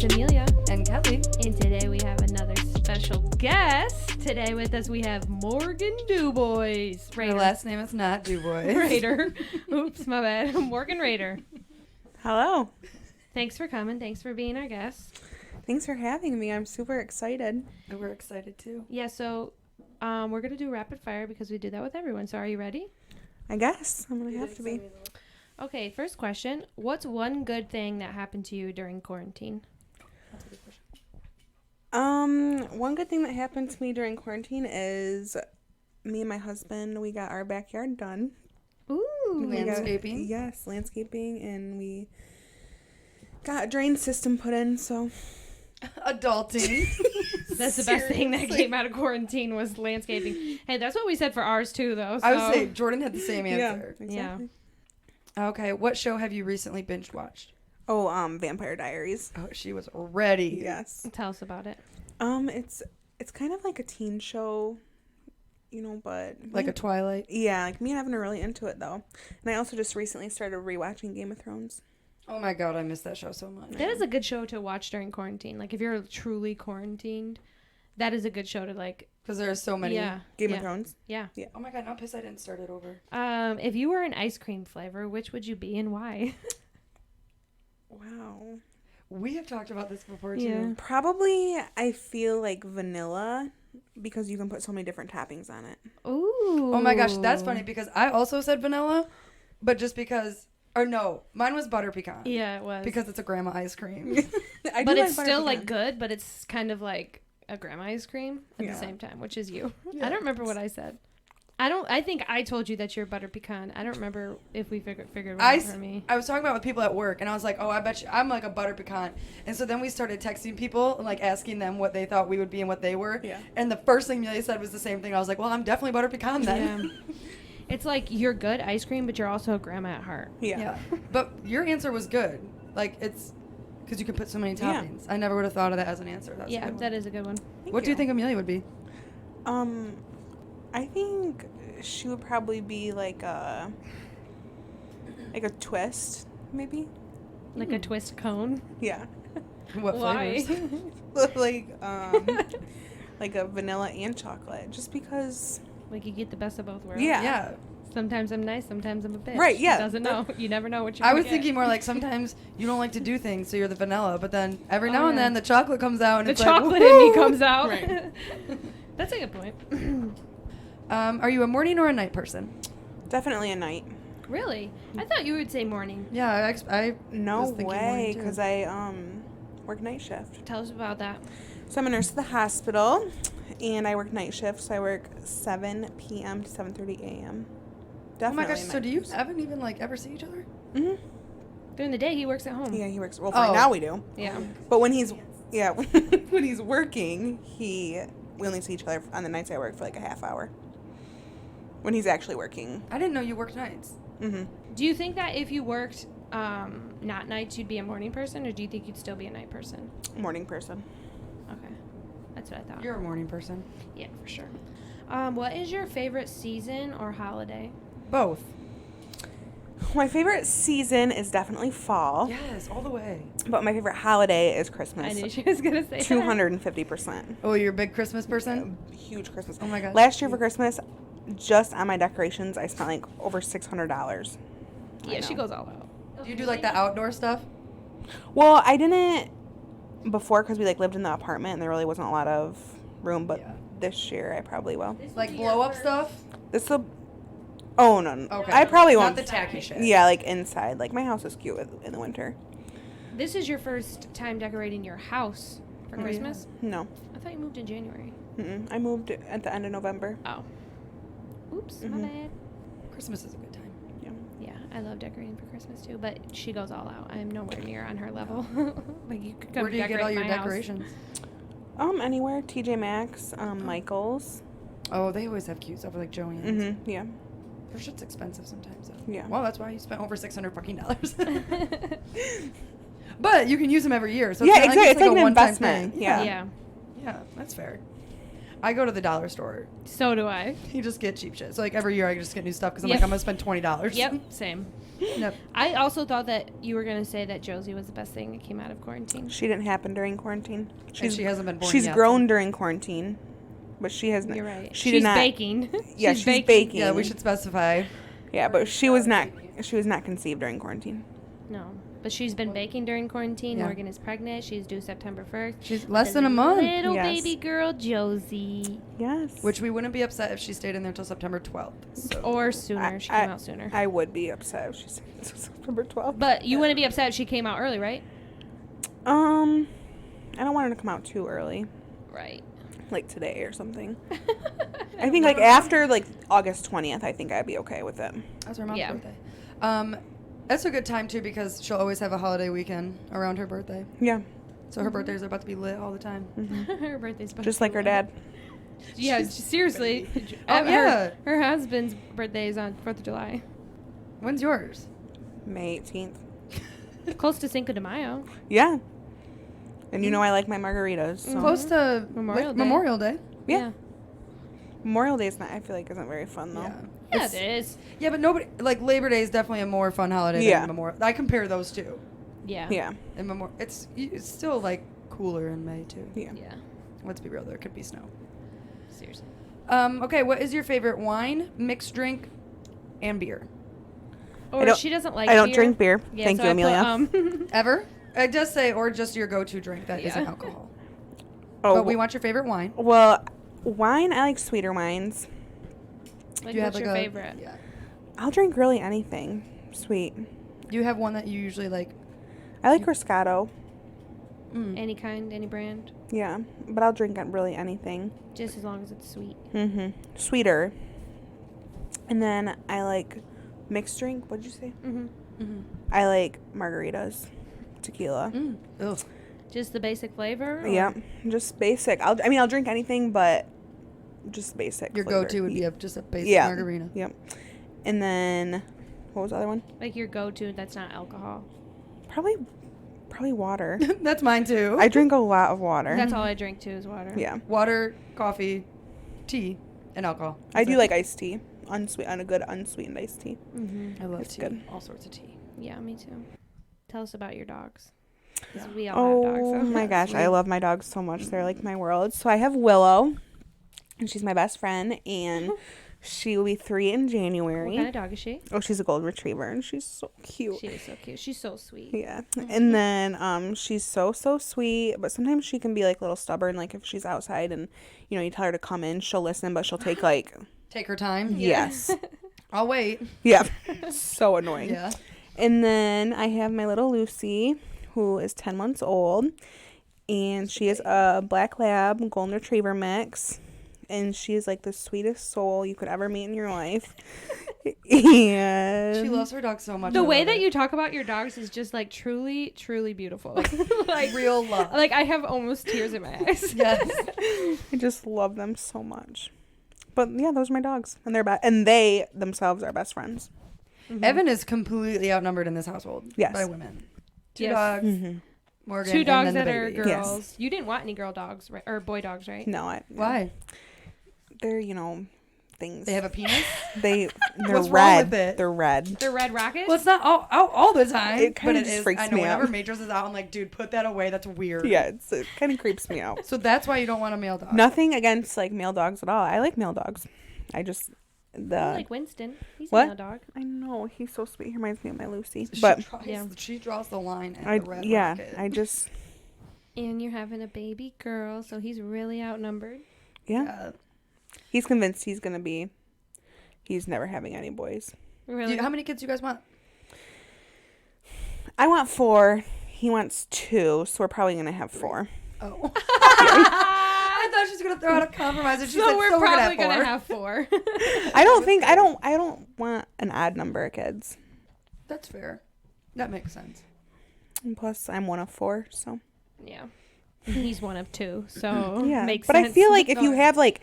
It's Amelia and Kelly. And today we have another special guest. Today with us we have Morgan Dubois. Her last name is not Dubois. Raider. Oops, my bad. Morgan Raider. Hello. Thanks for coming. Thanks for being our guest. Thanks for having me. I'm super excited. And we're excited too. Yeah, so we're going to do rapid fire because we do that with everyone. So are you ready? I guess. I'm going to have to be. Okay, first question. What's one good thing that happened to you during quarantine? That's a good question. One good thing that happened to me during quarantine is me and my husband, we got our backyard done. Ooh. Landscaping? Yes, landscaping, and we got a drain system put in, so. Adulting. That's the best thing that came out of quarantine was landscaping. Hey, that's what we said for ours too, though. So. I would say Jordan had the same answer. Yeah, exactly. Okay, what show have you recently binge watched? Oh, Vampire Diaries. Oh, she was ready. Yes. Tell us about it. It's kind of like a teen show, you know, but Like a Twilight? yeah, like me and Evan are really into it though. And I also just recently started rewatching Game of Thrones. Oh my god, I miss that show so much. That is a good show to watch during quarantine. Like, if you're truly quarantined, that is a good show to, like... Because there are so many. Yeah. Game of Thrones. Yeah. Oh my god, no, piss I didn't start it over. If you were an ice cream flavor, which would you be and why? Wow. We have talked about this before too. Yeah. Probably, I feel like vanilla because you can put so many different toppings on it. Ooh. Oh my gosh, that's funny because I also said vanilla, but just because... Or no, mine was butter pecan. Yeah, it was. Because it's a grandma ice cream. But it's still, like, good, but it's kind of like a grandma ice cream at Yeah. the same time, which is you. Yeah. I don't remember what I said. I think I told you that you're butter pecan. I don't remember if we figured one out for me. I was talking about with people at work, and I was like, oh, I bet you I'm like a butter pecan. And so then we started texting people and like asking them what they thought we would be and what they were. Yeah. And the first thing Amelia said was the same thing. I was like, well, I'm definitely butter pecan then. Yeah. It's like you're good ice cream, but you're also a grandma at heart. Yeah. But your answer was good. Like, it's because you can put so many Yeah. toppings. I never would have thought of that as an answer. That's a Yeah, good one. that is a good one. What do you think Amelia would be? I think she would probably be like a twist, maybe. Like a twist cone. Yeah. What Why? flavors? like a vanilla and chocolate, just because. Like you get the best of both worlds. Yeah. Yeah. Sometimes I'm nice, sometimes I'm a bitch. Right, yeah. Doesn't know. You never know what you're I gonna was get. thinking more like sometimes you don't like to do things, so you're the vanilla. But then every Oh, now and yeah. then the chocolate comes out, and the it's chocolate like, in me woohoo! comes out. Right. That's a good point. Are you a morning or a night person? Definitely a night. Really? I thought you would say morning. Yeah, I No was thinking way, morning, too. because I work night shift. Tell us about that. So I'm a nurse at the hospital, and I work night shift. So I work 7 p.m. to 7:30 a.m. Oh Definitely. my gosh! So do you haven't even like ever see each other? Mm-hmm. During the day, he works at home. Yeah, he works. Well, Oh. right now we do. Yeah. But when he's when he's working, we only see each other on the nights I work for like a half hour. When he's actually working. I didn't know you worked nights. Mm-hmm. Do you think that if you worked not nights, you'd be a morning person, or do you think you'd still be a night person? Morning person. Okay. That's what I thought. You're a morning person. Yeah, for sure. What is your favorite season or holiday? Both. My favorite season is definitely fall, Yes, all the way. but my favorite holiday is I Christmas. knew she was going to say 250%. Oh, you're a big Christmas person? Huge Christmas. Oh my god. Last year for Christmas, just on my decorations, I spent like over $600. that. Yeah, she goes all out. Do you do like the outdoor stuff? Well, I didn't before because we like lived in the apartment and there really wasn't a lot of room. But Yeah. this year I probably will. Like blow up stuff? This will. Oh no, no. Okay. I probably Not won't. the tacky shit. Yeah, like inside. Like my house is cute in the winter. This is your first time decorating your house for Oh, yeah. Christmas? No, I thought you moved in January. I moved at the end of November. Oh. Oops, my Mhm. bad. Christmas is a good time. Yeah. Yeah, I love decorating for Christmas too, but she goes all out. I am nowhere near on her level. Like you could come Where do you get decorate all your my house. decorations? Anywhere. TJ Maxx, Michaels. Oh, they always have cute stuff like Joann's. Mm-hmm. Yeah. Their shit's expensive sometimes though. Yeah. Well, that's why you spent over $600 fucking dollars. But you can use them every year, so Yeah, it's not exactly. It's like a an one-time investment. thing. Yeah. Yeah. Yeah, that's fair. I go to the dollar store. So do I. You just get cheap shit. So like every year I just get new stuff because I'm Yep. like, I'm gonna spend $20. Yep, same. Yep. I also thought that you were going to say that Josie was the best thing that came out of quarantine. She didn't happen during quarantine. And she hasn't been born She's yet, grown so- during quarantine, but she has not. You're right. She She's did not. baking. Yeah, she's baking. Yeah, we should specify. Yeah, but she was not. She was not conceived during quarantine. No. But she's been baking during quarantine. Yeah. Morgan is pregnant. She's due September 1st. She's less than a month. Little Yes. baby girl, Josie. Yes. Which we wouldn't be upset if she stayed in there until September 12th. So. Or sooner. She came out sooner. I would be upset if she said September 12th. But you wouldn't be upset if she came out early, right? I don't want her to come out too early, Right. like today or something. I think like after like August 20th, I think I'd be okay with it. That's her mom's Yeah. birthday. That's a good time too because she'll always have a holiday weekend around her birthday. Yeah, So her birthdays are about to be lit all the time. Her birthday's supposed just to like be her lit. dad. Yeah, seriously. Oh, yeah. Her husband's birthday is on 4th of July. When's yours? May 18th. Close to Cinco de Mayo. Yeah. And you know I like my margaritas. So. Close to Memorial Day. Memorial Day. Yeah. Memorial Day is not. I feel like isn't very fun though. Yeah, it is. Yeah, but nobody like Labor Day is definitely a more fun holiday Yeah. than Memorial. I compare those two. Yeah. Yeah. And it's still like cooler in May too. Yeah. Yeah. Let's be real, there could be snow. Seriously. Okay, what is your favorite wine, mixed drink, and beer? Or she doesn't like I don't beer. drink beer. Yeah, Thank so you, I put, Amelia. Ever? It does say, or just your go-to drink that Yeah. isn't alcohol. Oh, But we want your favorite wine. well, wine. I like sweeter wines. like, Do you what's have your like favorite? Yeah. I'll drink really anything sweet. Do you have one that you usually like? I like Roscato. Any kind, any brand, Yeah, but I'll drink really anything. just as long as it's sweet. Sweeter. And then I like mixed drink. What'd you say? I like margaritas, tequila. Ugh. Just the basic flavor? or- Yeah, just basic. I'll drink anything, but just basic. Your flavor. go-to would be just a basic Yeah. margarita. Yep. And then what was the other one? Like your go-to that's not alcohol. Probably water. That's mine too. I drink a lot of water. That's all I drink too is water. Yeah. Water, coffee, tea, and alcohol. I do That's like iced tea. A good unsweetened iced tea. it. I love It's tea. good. All sorts of tea. Yeah, me too. Tell us about your dogs. 'Cause we all have dogs. Oh So. my gosh, I love my dogs so much. They're like my world. So I have Willow, and she's my best friend, and she will be 3 in January. What kind of dog is she? Oh, she's a golden retriever, and she's so cute. She is so cute. She's so sweet. Yeah. And then she's so sweet, but sometimes she can be like a little stubborn. Like if she's outside and you tell her to come in, she'll listen, but she'll take like Take her time. yes. I'll wait. Yeah. So annoying. Yeah. And then I have my little Lucy, who is 10 months old, and she is a black lab golden retriever mix, and she is like the sweetest soul you could ever meet in your life. And She loves her dog so much. The I way love that it. you talk about your dogs is just like truly, truly beautiful. Like real love. Like I have almost tears in my eyes. Yes. I just love them so much. But yeah, those are my dogs, and and they themselves are best friends. Evan is completely outnumbered in this household. Yes. By women. 2 Yes. dogs. Mm-hmm. Morgan. 2 dogs and then that the are baby. girls. Yes. You didn't want any girl dogs, right? Or boy dogs, right? No, Why? they're things. They have a penis? they're What's red. wrong with it? They're red. They're red rockets. Well, it's not all the time. It kinda but it just is. freaks I know me whenever out. Majors is out, I'm like, dude, put that away. That's weird. Yeah, it kind of creeps me out. So that's why you don't want a male dog. Nothing against like male dogs at all. I like male dogs. I just I like Winston. He's what? a male dog. I know he's so sweet. He reminds me of my Lucy. She But draws the line at the red rocket. I just And you're having a baby girl, so he's really outnumbered. yeah. He's convinced he's never having any boys. Really? How many kids do you guys want? I want 4. He wants 2, so we're probably gonna have 4. Oh. I thought she was gonna throw out a compromise, and she said, so we're probably gonna gonna have 4. four." I don't want an odd number of kids. That's fair. That makes sense. And plus, I'm one of 4, so Yeah. He's one of 2, so yeah. makes But sense. I feel like if Go you ahead. have like,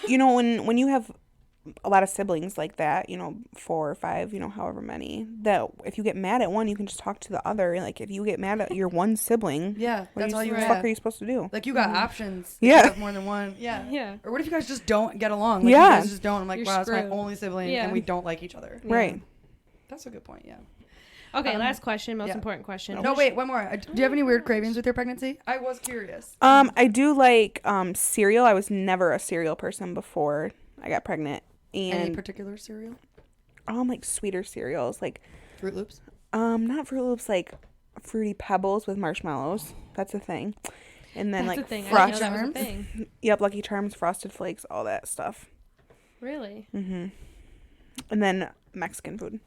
when you have a lot of siblings like that, 4 or 5, however many, that if you get mad at one, you can just talk to the other. Like, if you get mad at your one sibling, that's all what you the have. fuck are you supposed to do? Like, you got options. If Yeah. you have more than one. Yeah. Or what if you guys just don't get along? Like, you guys just don't. I'm like, You're wow, it's my screwed. only sibling, and we don't like each other. Right. That's a good point, yeah. Okay, last question, most important question. No, wait, one more. Do you have any weird cravings with your pregnancy? I was curious. I do like cereal. I was never a cereal person before I got pregnant. And any particular cereal? Like sweeter cereals, like Fruit Loops? Not Fruit Loops, like Fruity Pebbles with marshmallows. That's a thing. And then That's like a thing. Frost I didn't know that was a thing. Yep, Lucky Charms, Frosted Flakes, all that stuff. Really? Mhm. And then Mexican food.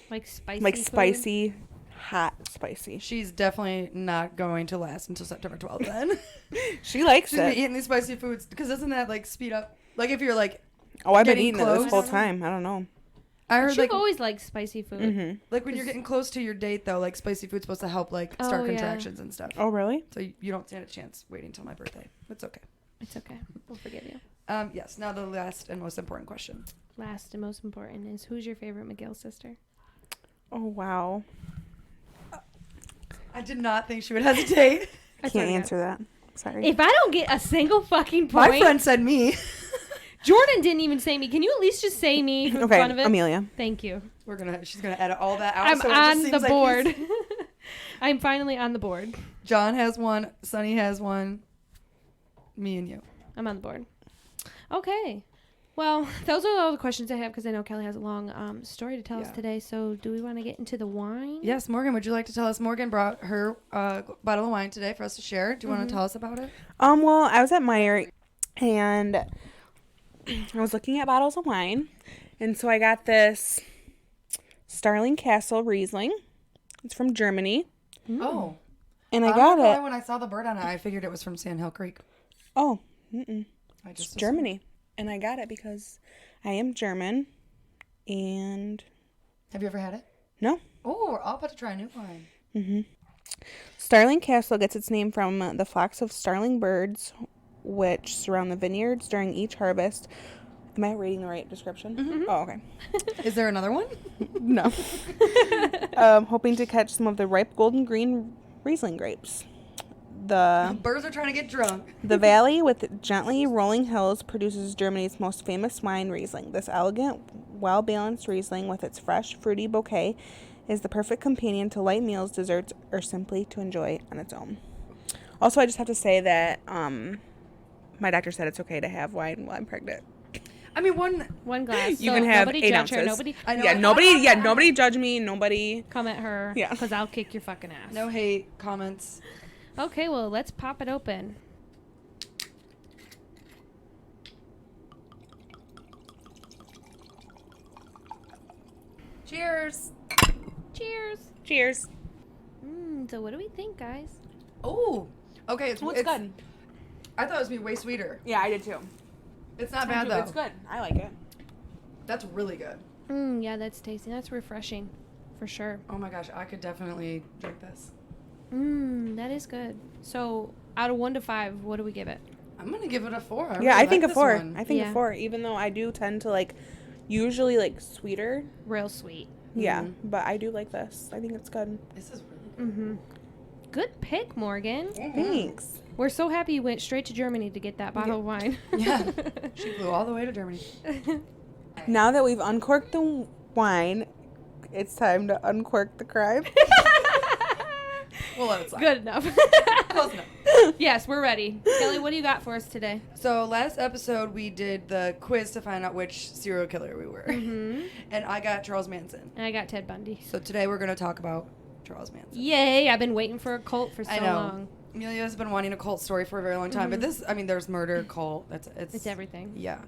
Like spicy. Like food? spicy, hot spicy. She's definitely not going to last until September 12th then. She likes She's gonna it. be eating these spicy foods because doesn't that like speed up? Like if you're like, Oh, I've been getting eating it close. this whole time. I don't know. I heard You've like always liked spicy food. Mm-hmm. like when you're getting close to your date though, like spicy food's supposed to help like start contractions and stuff. Oh, really? So you don't stand a chance waiting till my birthday. It's okay. It's okay. We'll forgive you. Yes. Now the last and most important question. Last and most important is, who's your favorite McGill sister? Oh, wow. I did not think she would hesitate. I can't answer that. Sorry. If I don't get a single fucking point, My friend said me. Jordan didn't even say me. Can you at least just say me in front of it? Amelia. Thank you. She's gonna edit all that out. I'm so it just on seems the like board. I'm finally on the board. John has one. Sunny has one. Me and you. I'm on the board. Okay. Well, those are all the questions I have because I know Kelly has a long story to tell us today. So do we want to get into the wine? Yes, Morgan, would you like to tell us? Morgan brought her bottle of wine today for us to share. Do you want to tell us about it? Well, I was at Meyer and I was looking at bottles of wine. And so I got this Starling Castle Riesling. It's from Germany. Oh. And I got it. When I saw the bird on it, I figured it was from Sand Hill Creek. Oh. It's Germany. And I got it because I am German. And have you ever had it? No. Oh, we're all about to try a new wine. Mm-hmm. Starling Castle gets its name from the flocks of starling birds which surround the vineyards during each harvest. Am I reading the right description? Mm-hmm. Oh, okay. Is there another one? No. Hoping to catch some of the ripe golden green Riesling grapes. The birds are trying to get drunk. The valley with gently rolling hills produces Germany's most famous wine, Riesling. This elegant, well-balanced Riesling with its fresh, fruity bouquet is the perfect companion to light meals, desserts, or simply to enjoy on its own. Also, I just have to say that my doctor said it's okay to have wine while I'm pregnant. I mean, one glass. You so can have nobody 8 judge ounces. Her. Nobody judge me. Nobody come at her. Yeah. Because I'll kick your fucking ass. No hate comments. Okay, well, let's pop it open. Cheers. Cheers. Cheers. So what do we think, guys? Oh, okay. It's good. I thought it was gonna be way sweeter. Yeah, I did too. It's not bad though. It's good. I like it. That's really good. Yeah, that's tasty. That's refreshing, for sure. Oh my gosh, I could definitely drink this. That is good. So, out of 1 to 5, what do we give it? I'm gonna give it a 4. I think a 4. One. I think a 4. Even though I do tend to usually sweeter. Real sweet. Yeah, but I do like this. I think it's good. This is really good. Good pick, Morgan. Thanks. We're so happy you went straight to Germany to get that bottle of wine. Yeah, she flew all the way to Germany. Now that we've uncorked the wine, it's time to uncork the crime. We'll let it slide. Good enough. Close enough. Yes, we're ready. Kelly, what do you got for us today? So last episode we did the quiz to find out which serial killer we were. And I got Charles Manson. And I got Ted Bundy. So today we're going to talk about Charles Manson. Yay, I've been waiting for a cult for so long. Amelia has been wanting a cult story for a very long time. But this, I mean, there's murder, cult. It's everything. Yeah.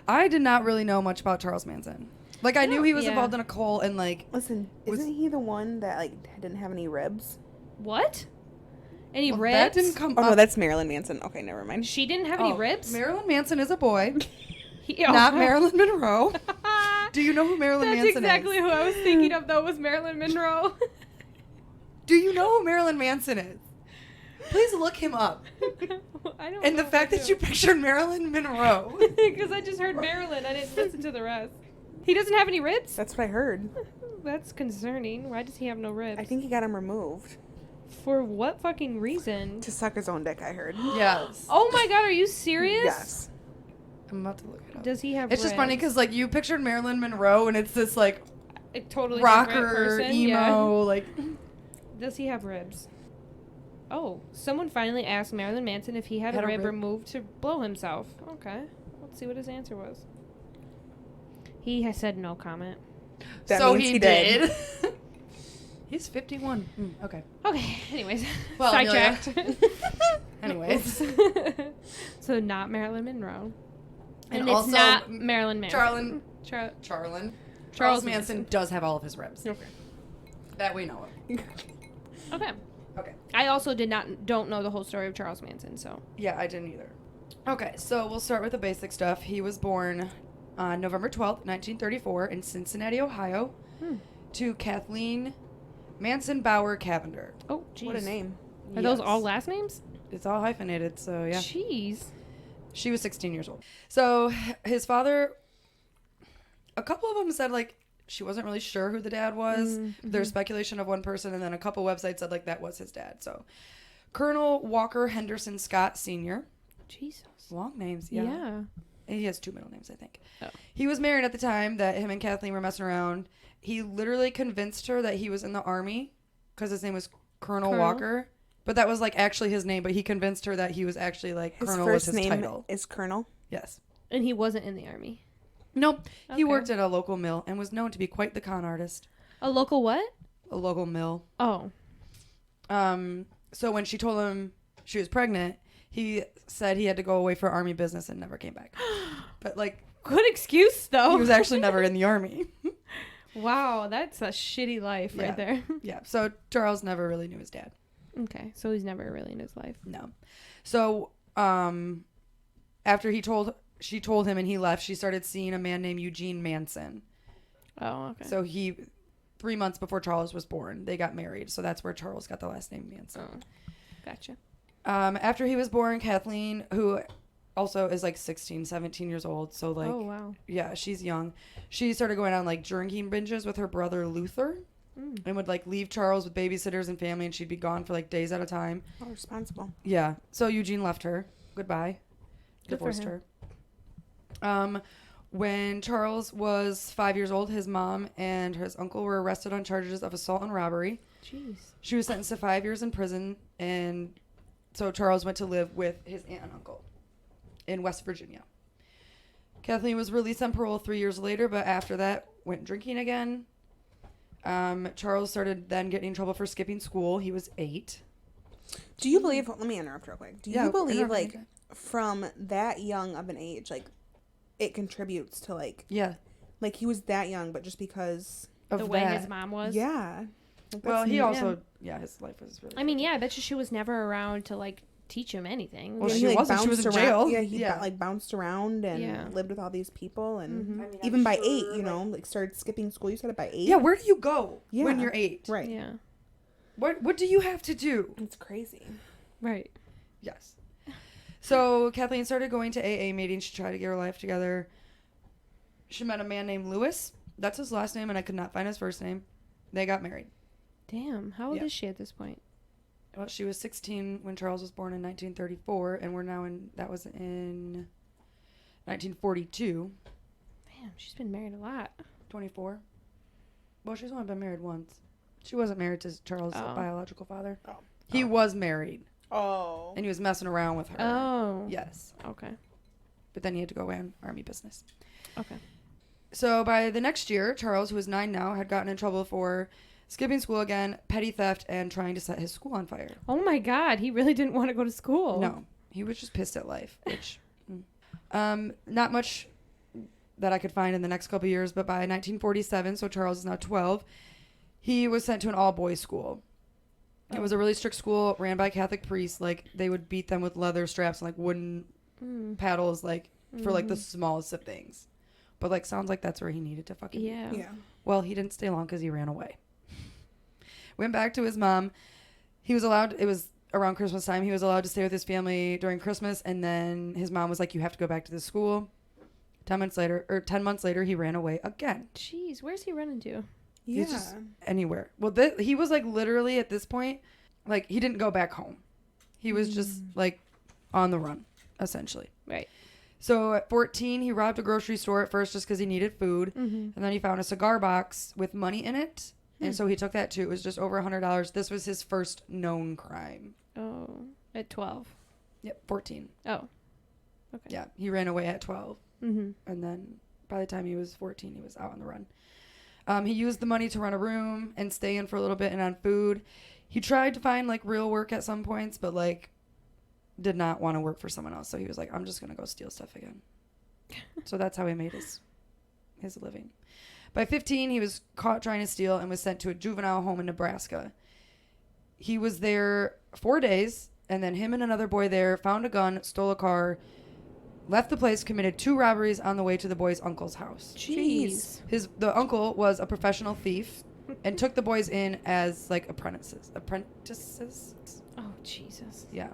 I did not really know much about Charles Manson. I knew he was involved in a cult and Listen, isn't he the one that didn't have any ribs? What? Any ribs? That didn't come up. No, that's Marilyn Manson. Okay, never mind. She didn't have any ribs? Marilyn Manson is a boy. Not Marilyn Monroe. Do you know who Marilyn Manson is? That's exactly who I was thinking of, though, was Marilyn Monroe. Do you know who Marilyn Manson is? Please look him up. I don't And know the if fact I that do. you pictured Marilyn Monroe. Because I just heard Marilyn. I didn't listen to the rest. He doesn't have any ribs? That's what I heard. That's concerning. Why does he have no ribs? I think he got them removed. For what fucking reason? To suck his own dick, I heard. Yes. Oh my god, are you serious? Yes. I'm about to look it up. Does he have It's just funny ribs? because, like, you pictured Marilyn Monroe and it's this, like, A totally different rocker, person. emo, Yeah. like... Does he have ribs? Oh, someone finally asked Marilyn Manson if he had a rib removed to blow himself. Okay. Let's see what his answer was. He has said no comment. That so means he he did. He's 51. Okay. Okay, anyways. Well, sidetracked. Anyways. So not Marilyn Monroe. And And also it's not Marilyn Manson. Charles Manson does have all of his ribs. Okay. That we know of. Okay. Okay. I also don't know the whole story of Charles Manson, so. Yeah, I didn't either. Okay, so we'll start with the basic stuff. He was born on November 12th, 1934 in Cincinnati, Ohio, to Kathleen Manson Bauer Cavender. Oh, jeez. What a name. Are those Yes. all last names? It's all hyphenated, so yeah. Jeez. She was 16 years old. So his father, a couple of them said, like, she wasn't really sure who the dad was. Mm-hmm. There's speculation of one person, and then a couple websites said, like, that was his dad. So Colonel Walker Henderson Scott Sr. Jesus. Long names, yeah. Yeah. And he has two middle names, I think. Oh. He was married at the time that him and Kathleen were messing around. He literally convinced her that he was in the army because his name was Colonel Walker. But that was, like, actually his name. But he convinced her that he was actually, like, His Colonel first was his name title. is Colonel. Yes. And he wasn't in the army. Nope. He Okay. worked at a local mill and was known to be quite the con artist. A local what? A local mill. Oh. So when she told him she was pregnant, he said he had to go away for army business and never came back. But, like, Good excuse, though. he was actually never in the army. Wow, that's a shitty life Yeah. right there. Yeah. So Charles never really knew his dad. Okay, so he's never really in his life. No. So, after she told him and he left, she started seeing a man named Eugene Manson. Oh, okay. So 3 months before Charles was born, they got married. So that's where Charles got the last name Manson. Oh, gotcha. After he was born, Kathleen, who also is like 16, 17 years old. So like, Oh, wow. yeah, she's young. She started going on like drinking binges with her brother Luther and would like leave Charles with babysitters and family, and she'd be gone for like days at a time. Oh, responsible. Yeah. So Eugene left her. Goodbye. Good for Divorced her. When Charles was 5 years old, his mom and his uncle were arrested on charges of assault and robbery. Jeez. She was sentenced to 5 years in prison, and so Charles went to live with his aunt and uncle in West Virginia. Kathleen was released on parole 3 years later, but after that went drinking again. Charles started then getting in trouble for skipping school. He was 8. Do you believe, let me interrupt real quick. Do Yeah, you believe, interrupt like, me. from that young of an age, like, it contributes to, like, Yeah. like, he was that young, but just because, Of The way that. his mom was? yeah. Like, Well, that's he neat. also, his life was really. I mean, yeah, I bet you she was never around to, like, teach him anything. Well, Yeah, she he, like, wasn't. She was bounced in around. jail. Yeah, he Yeah. like bounced around and Yeah. lived with all these people, and Mhm. I mean, even I'm by sure, 8, you like- know, like started skipping school. You said it by 8. Yeah, where do you go Yeah. when you're 8? Right. Yeah. What do you have to do? It's crazy. Right. Yes. So Kathleen started going to AA meetings. She tried to get her life together. She met a man named Lewis. That's his last name, and I could not find his first name. They got married. Damn. How old Yeah. is she at this point? Well, she was 16 when Charles was born in 1934, and that was in 1942. Damn, she's been married a lot. 24. Well, she's only been married once. She wasn't married to Charles' Oh. biological father. Oh. He was married, Oh. and he was messing around with her. Oh. Yes. Okay. But then he had to go away on army business. Okay. So by the next year, Charles, who was 9 now, had gotten in trouble for skipping school again, petty theft, and trying to set his school on fire. Oh my God, he really didn't want to go to school. No, he was just pissed at life. Which, not much that I could find in the next couple years, but by 1947, so Charles is now 12, he was sent to an all-boys school. It was a really strict school ran by Catholic priests. Like, they would beat them with leather straps and like wooden paddles, like for like the smallest of things. But like, sounds like that's where he needed to fucking be. Yeah. Yeah. Well, he didn't stay long because he ran away. Went back to his mom. He was allowed, it was around Christmas time, he was allowed to stay with his family during Christmas, and then his mom was like, you have to go back to the school. 10 months later, he ran away again. Jeez, where's he running to? He's just anywhere. Well, he was like literally at this point, like he didn't go back home. He was just like on the run, essentially. Right. So at 14, he robbed a grocery store at first just because he needed food. And then he found a cigar box with money in it. And so he took that too. It was just over $100. This was his first known crime. Oh, at 12. Yep, 14. Oh, okay. Yeah, he ran away at 12. And then by the time he was 14, he was out on the run. He used the money to rent a room and stay in for a little bit and on food. He tried to find like real work at some points, but like did not want to work for someone else. So he was like, I'm just going to go steal stuff again. So that's how he made his living. By 15, he was caught trying to steal and was sent to a juvenile home in Nebraska. He was there 4 days, and then him and another boy there found a gun, stole a car, left the place, committed 2 robberies on the way to the boy's uncle's house. Jeez. The uncle was a professional thief and took the boys in as like apprentices. Oh, Jesus. Yeah.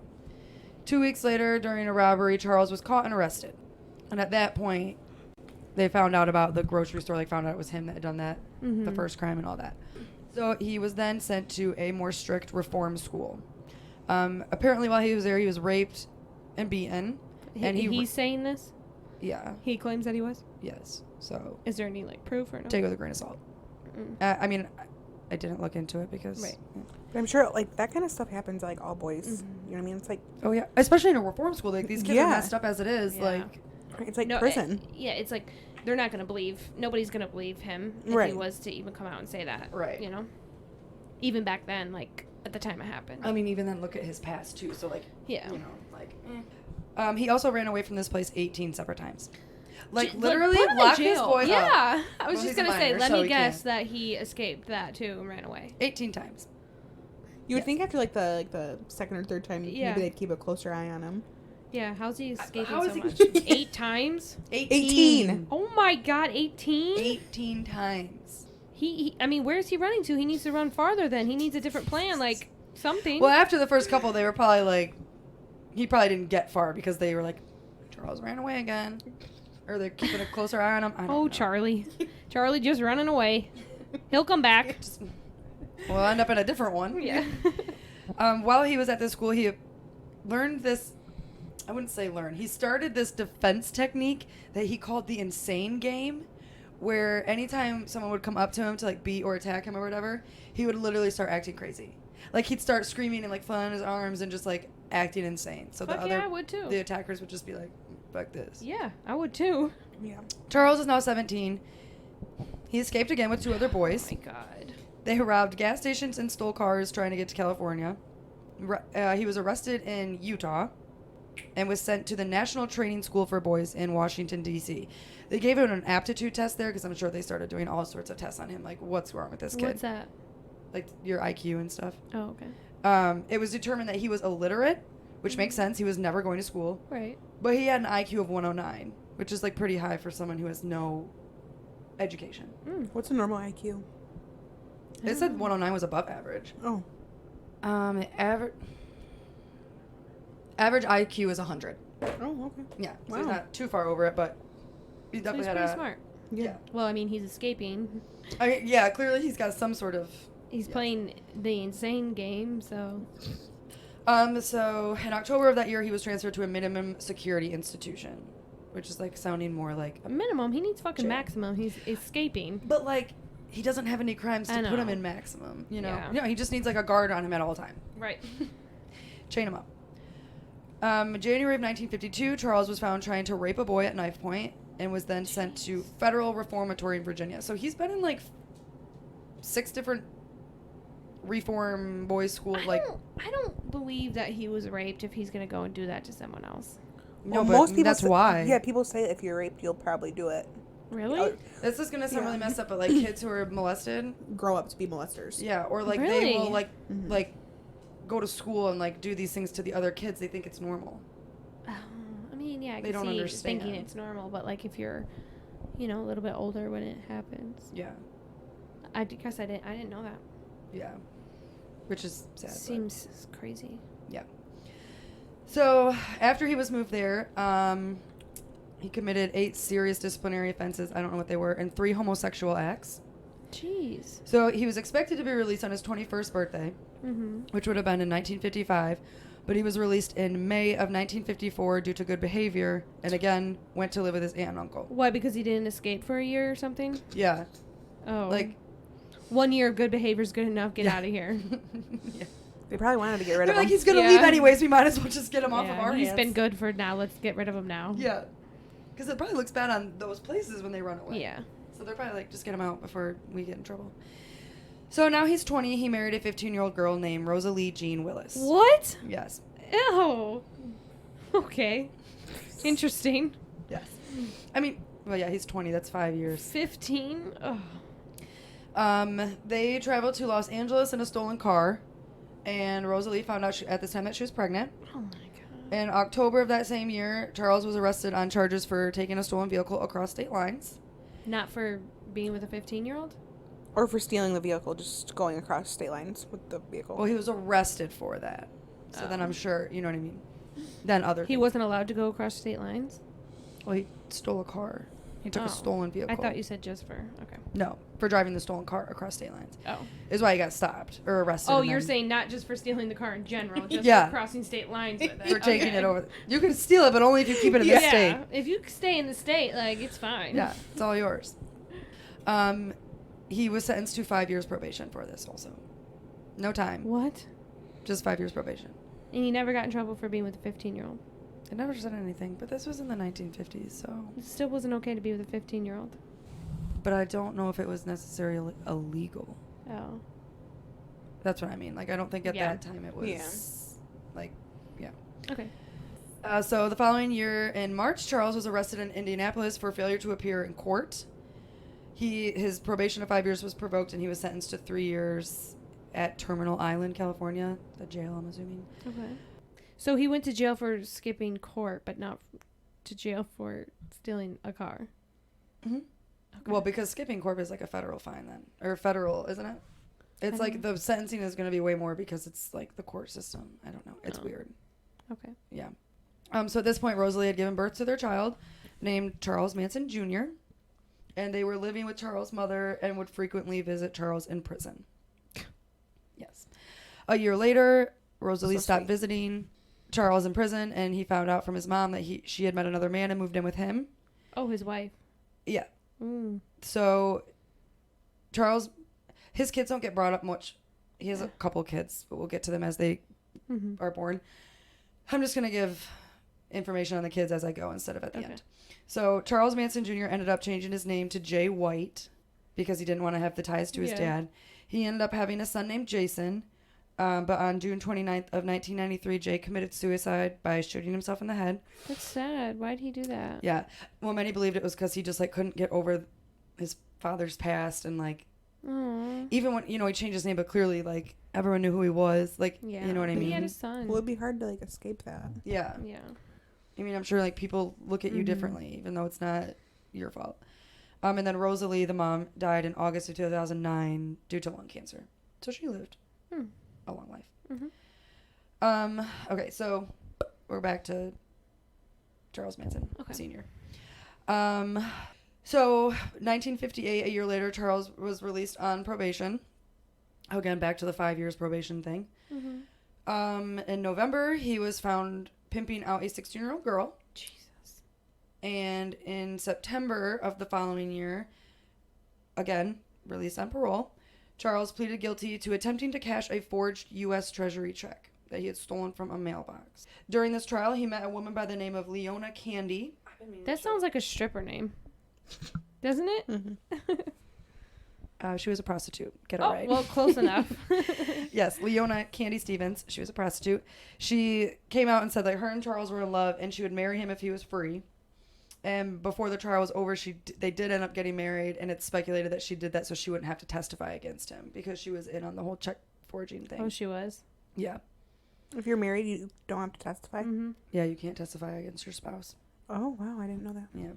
2 weeks later, during a robbery, Charles was caught and arrested. And at that point, they found out about the grocery store. They found out it was him that had done that, the first crime and all that. So he was then sent to a more strict reform school. Apparently, while he was there, he was raped and beaten. And he's saying this? Yeah. He claims that he was? Yes. So. Is there any like proof or no? Take it with a grain of salt. I mean, I didn't look into it because. Right. But I'm sure like that kind of stuff happens to, like all boys. You know what I mean? It's like. Oh yeah, especially in a reform school. Like these kids are messed up as it is. Yeah. Like. It's like prison. It's like they're not going to believe. Nobody's going to believe him if he was to even come out and say that. Right. You know? Even back then, like, at the time it happened. I mean, even then, look at his past, too. So, like, yeah. You know, like, he also ran away from this place 18 separate times. Like, literally locked his boy up. Yeah. I was just going to say, let me guess can't. that he escaped that, too, and ran away. 18 times. You would think after, like, the second or third time, maybe they'd keep a closer eye on him. Yeah, how's he escaping How so is he- much? 8 times? 18. Oh my God, 18? 18 times. I mean, where's he running to? He needs to run farther then. He needs a different plan, like something. Well, after the first couple, they were probably like, he probably didn't get far because they were like, Charles ran away again. Or they're keeping a closer eye on him. I don't know. Charlie. Charlie just running away. He'll come back. We'll end up in a different one. Yeah. While he was at this school, he learned this. I wouldn't say learn. He started this defense technique that he called the insane game, where anytime someone would come up to him to like beat or attack him or whatever, he would literally start acting crazy. Like he'd start screaming and like flailing his arms and just like acting insane. So I would too. The attackers would just be like, fuck this. Yeah, I would too. Yeah. Charles is now 17. He escaped again with 2 other boys. Oh my God. They robbed gas stations and stole cars trying to get to California. He was arrested in Utah and was sent to the National Training School for Boys in Washington, D.C. They gave him an aptitude test there because I'm sure they started doing all sorts of tests on him, like what's wrong with this kid. What's that? Like your IQ and stuff. Oh, okay. It was determined that he was illiterate, which makes sense. He was never going to school. Right. But he had an IQ of 109, which is like pretty high for someone who has no education. What's a normal IQ? It said 109 was above average. Oh. Average IQ is 100. Oh, okay. Yeah, so Wow. he's not too far over it, but he So definitely he's had pretty a smart. Yeah. Well, I mean, he's escaping. Yeah, clearly he's got some sort of. He's playing the insane game, so. So in October of that year, he was transferred to a minimum security institution, which is like sounding more like. A minimum. He needs fucking Jail. maximum. He's escaping. But like, he doesn't have any crimes to put him in maximum. You know. Yeah. No, he just needs like a guard on him at all time. Right. Chain him up. January of 1952, Charles was found trying to rape a boy at knife point and was then sent to Federal Reformatory in Virginia. So he's been in like 6 different reform boys' school. I don't believe that he was raped if he's gonna go and do that to someone else. No, Well, but most people that's why. Yeah, people say if you're raped, you'll probably do it. Really? This is gonna sound really messed up, but like kids who are molested, Grow up to be molesters. yeah, or like Really? they will like go to school and like do these things to the other kids. They think it's normal. I mean, yeah, I They can don't see understand. thinking it's normal, but like if you're, a little bit older when it happens. Yeah, I guess I didn't know that. yeah, which is sad. Seems crazy. Yeah. So after he was moved there, he committed 8 serious disciplinary offenses. I don't know what they were, and 3 homosexual acts. Jeez. So he was expected to be released on his 21st birthday, which would have been in 1955. But he was released in May of 1954 due to good behavior, and again went to live with his aunt and uncle. Why? Because he didn't escape for a year or something? Yeah. Oh. Like, 1 year of good behavior is good enough. Get Yeah. out of here. yeah. They probably wanted to get rid They're of like, him. he's gonna Yeah. leave anyways. We might as well just get him off of Yeah, our he's hands. been good for now. Let's get rid of him now. Yeah. Because it probably looks bad on those places when they run away. Yeah. So they're probably like, just get him out before we get in trouble. So now he's 20. He married a 15-year-old girl named Rosalie Jean Willis. What? Yes. Ew. Okay. Interesting. Yes. I mean, well, yeah, he's 20. That's 5 years. 15? Oh. They traveled to Los Angeles in a stolen car, and Rosalie found out at this time that she was pregnant. Oh, my God. In October of that same year, Charles was arrested on charges for taking a stolen vehicle across state lines. Not for being with a 15-year-old? Or for stealing the vehicle, just going across state lines with the vehicle. Well, he was arrested for that. So then I'm sure, you know what I mean? Then other He things. wasn't allowed to go across state lines? Well, he stole a car. He took Oh. a stolen vehicle. I thought you said just for... Okay. No, for driving the stolen car across state lines. Oh. Is why he got stopped or arrested. Oh, and you're then saying not just for stealing the car in general, just Yeah. for crossing state lines with it. for taking Okay. it over. You can steal it, but only if you keep it in the Yeah. state. If you stay in the state, like, it's fine. Yeah, it's all yours. He was sentenced to 5 years probation for this also. No time. What? Just 5 years probation. And he never got in trouble for being with a 15-year-old? It never said anything, but this was in the 1950s, so. It still wasn't okay to be with a 15-year-old. But I don't know if it was necessarily illegal. Oh. That's what I mean. Like, I don't think at Yeah. that time it was, Yeah. like, yeah. Okay. So the following year, in March, Charles was arrested in Indianapolis for failure to appear in court. His probation of 5 years was provoked, and he was sentenced to 3 years at Terminal Island, California, the jail, I'm assuming. Okay. So he went to jail for skipping court, but not to jail for stealing a car. Mm-hmm. Okay. Well, because skipping court is like a federal fine then, or federal, isn't it? It's I like don't the sentencing is going to be way more because it's like the court system. I don't know. It's Oh. weird. Okay. Yeah. So at this point, Rosalie had given birth to their child, named Charles Manson Jr., and they were living with Charles' mother and would frequently visit Charles in prison. Yes. A year later, Rosalie So stopped sweet. visiting Charles in prison, and he found out from his mom that she had met another man and moved in with him. Oh, his wife. Yeah. Mm. So Charles, his kids don't get brought up much. He has a couple kids, but we'll get to them as they Mm-hmm. are born. I'm just going to give information on the kids as I go instead of at the Okay. end. So Charles Manson Jr. ended up changing his name to Jay White because he didn't want to have the ties to his Yeah. dad. He ended up having a son named Jason. But on June 29th of 1993, Jay committed suicide by shooting himself in the head. That's sad. Why'd he do that? Yeah. Well, many believed it was because he just like couldn't get over his father's past, and like Aww. even when he changed his name, but clearly like everyone knew who he was. Like Yeah. you know what I But mean? He had a son. Well, it'd be hard to like escape that. Yeah. Yeah. I mean, I'm sure like people look at you Mhm. differently, even though it's not your fault. And then Rosalie, the mom, died in August of 2009 due to lung cancer. So she lived a long life. Mm-hmm. Okay, so we're back to Charles Manson Okay. Sr. So 1958, a year later, Charles was released on probation. Again, back to the 5 years probation thing. Mm-hmm. In November, he was found pimping out a 16-year-old girl. Jesus. And in September of the following year, again, released on parole, Charles pleaded guilty to attempting to cash a forged U.S. Treasury check that he had stolen from a mailbox. During this trial, he met a woman by the name of Leona Candy. That sounds like a stripper name. Doesn't it? Mm-hmm. She was a prostitute. Get it Oh, right. well, close enough. Yes, Leona Candy Stevens. She was a prostitute. She came out and said that her and Charles were in love and she would marry him if he was free. And before the trial was over, they did end up getting married, and it's speculated that she did that so she wouldn't have to testify against him because she was in on the whole check forging thing. Oh, she was. Yeah. If you're married, you don't have to testify. Mm-hmm. Yeah, you can't testify against your spouse. Oh wow, I didn't know that. Yeah.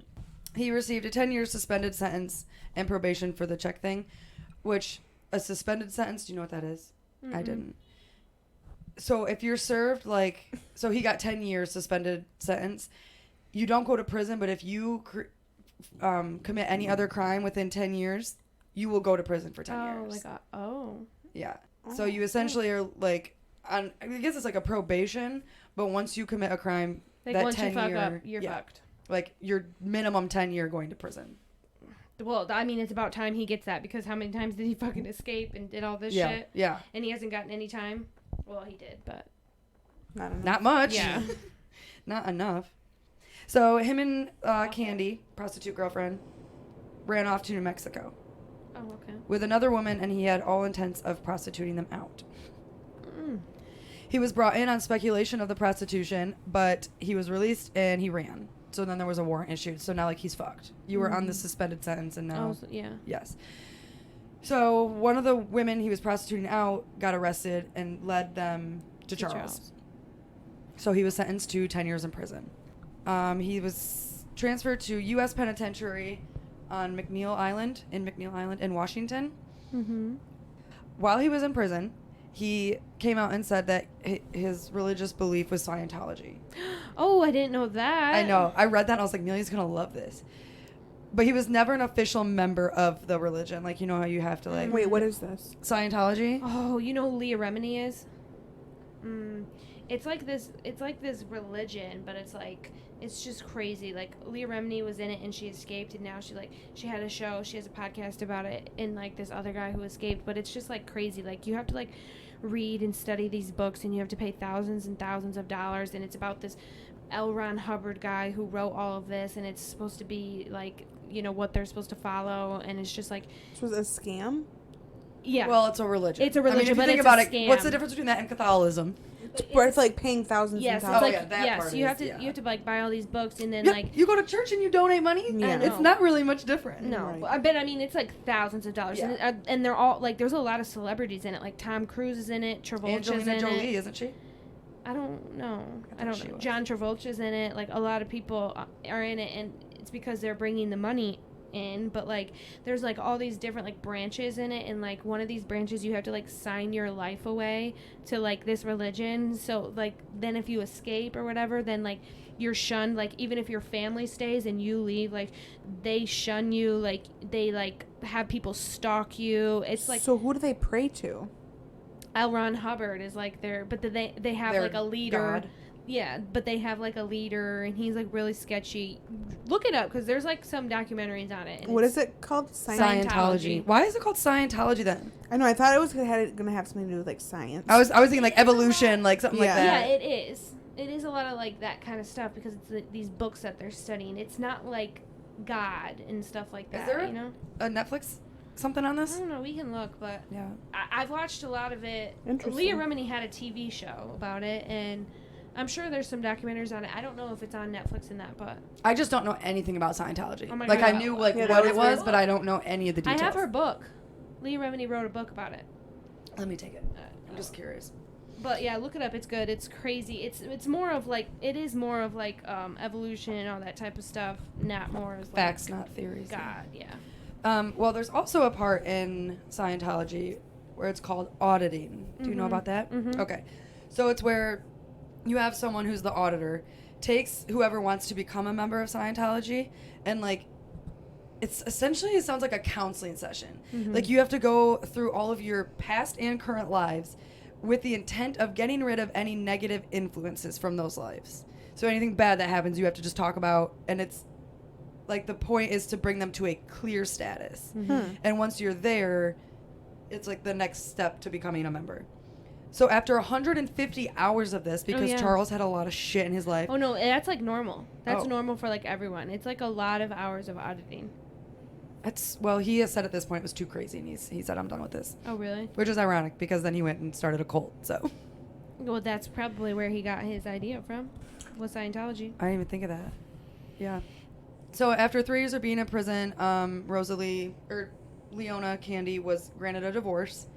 He received a 10-year suspended sentence and probation for the check thing, which a suspended sentence, do you know what that is? I didn't. So if you're served, like, so he got 10 years suspended sentence. You don't go to prison, but if you commit any other crime within 10 years, you will go to prison for 10 years. Oh, like, Yeah. So you essentially are, like, I guess it's like a probation, but once you commit a crime, like that once 10 you fuck year, up, you're fucked. Like, your minimum 10 year going to prison. Well, I mean, it's about time he gets that, because how many times did he fucking escape and did all this shit? Yeah. And he hasn't gotten any time? Well, he did, but... Not much. Yeah. Not enough. So him and Candy, prostitute girlfriend, ran off to New Mexico. Oh, okay. With another woman, and he had all intents of prostituting them out. He was brought in on speculation of the prostitution, but he was released and he ran. So then there was a warrant issued. So now, like, he's fucked. You were on the suspended sentence, and now... Oh, yeah. Yes. So one of the women he was prostituting out got arrested and led them to Charles. So he was sentenced to 10 years in prison. He was transferred to U.S. Penitentiary on McNeil Island in Washington. Mm-hmm. While he was in prison, he came out and said that his religious belief was Scientology. Oh, I didn't know that. I know. I read that and I was like, Milli's going to love this. But he was never an official member of the religion. Like, you know how you have to, like... Wait, what is this? Scientology? Oh, you know who Leah Remini is? It's like this religion, but it's just crazy. Like, Leah Remini was in it and she escaped, and now she had a show, she has a podcast about it, and like this other guy who escaped, but it's just like crazy. Like, you have to like read and study these books, and you have to pay thousands and thousands of dollars, and it's about this L. Ron Hubbard guy who wrote all of this, and it's supposed to be like, you know, what they're supposed to follow, and it's just like... This was a scam? Yeah. Well, it's a religion. It's a religion, I mean, if but you think it's about a it, scam. what's the difference between that and Catholicism? Where it's like paying thousands Yes, and it's thousands. like, yeah, that yes, part you is, have to yeah. you have to like buy all these books, and then Yeah, like you go to church and you donate money. Yeah. It's not really much different. no, Right. but I mean it's like thousands of dollars, Yeah. and they're all like, there's a lot of celebrities in it, like Tom Cruise is in it, Travolta's Angelina in Jolie, it. isn't she? I don't know. I don't she know. was. John Travolta's in it. Like, a lot of people are in it, and it's because they're bringing the money in. But like, there's like all these different like branches in it, and like one of these branches you have to like sign your life away to like this religion. So like, then if you escape or whatever, then like you're shunned. Like, even if your family stays and you leave, like they shun you. Like, they like have people stalk you. It's like, So who do they pray to? L. Ron Hubbard is like their, but they have Their like a leader. God. Yeah, but they have like a leader, and he's like really sketchy. Look it up, because there's like some documentaries on it. What is it called? Scientology. Why is it called Scientology then? I know. I thought it was going to have something to do with like science. I was thinking like evolution, like something like Yeah. that. Yeah, it is. It is a lot of like that kind of stuff, because it's these books that they're studying. It's not like God and stuff like that. there you know? A Netflix something on I this? don't know. We can look, but Yeah. I've watched a lot of it. Interesting. Leah Remini had a TV show about it, and I'm sure there's some documentaries on it. I don't know if it's on Netflix and that, but I just don't know anything about Scientology. Oh my like, God. I knew like Yeah, what that it was was, weird. but I don't know any of the details. I have her book. Leah Remini wrote a book about it. Let me take it. I'm just curious. But yeah, look it up. It's good. It's crazy. It's more of like, it is more of like evolution and all that type of stuff. Not more as like Facts, not theories. God. Yeah. Well, there's also a part in Scientology where it's called auditing. Do you know about that? Mhm. Okay. So it's where you have someone who's the auditor, takes whoever wants to become a member of Scientology, and like, it's essentially, it sounds like a counseling session. Like, you have to go through all of your past and current lives with the intent of getting rid of any negative influences from those lives. So anything bad that happens, you have to just talk about, and it's like, the point is to bring them to a clear status. And once you're there, it's like the next step to becoming a member. So after 150 hours of this, because yeah. Charles had a lot of shit in his life. Oh no, that's like normal. That's Oh. normal for like everyone. It's like a lot of hours of auditing. Well, he has said at this point it was too crazy, and he said, I'm done with this. Oh really? Which is ironic, because then he went and started a cult, so. Well, that's probably where he got his idea from. Was Scientology. I didn't even think of that. Yeah. So after 3 years of being in prison, Leona Candy was granted a divorce.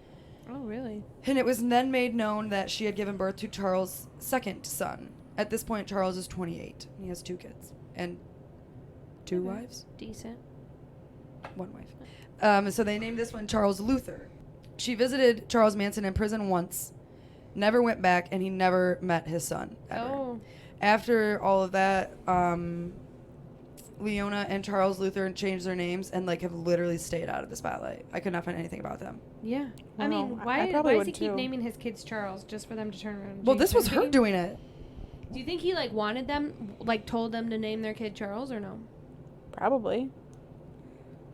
Oh really? And it was then made known that she had given birth to Charles' second son. At this point, Charles is 28. He has 2 kids. And 2 wives? Decent. 1 wife. So they named this one Charles Luther. She visited Charles Manson in prison once, never went back, and he never met his son ever. Oh. After all of that, Leona and Charles Luther changed their names and like have literally stayed out of the spotlight. I could not find anything about them. Yeah. I Wow. mean, why does he keep naming his kids Charles just for them to turn around and Well, change this was their her name? doing it. Do you think he like wanted them, like told them to name their kid Charles or no? Probably.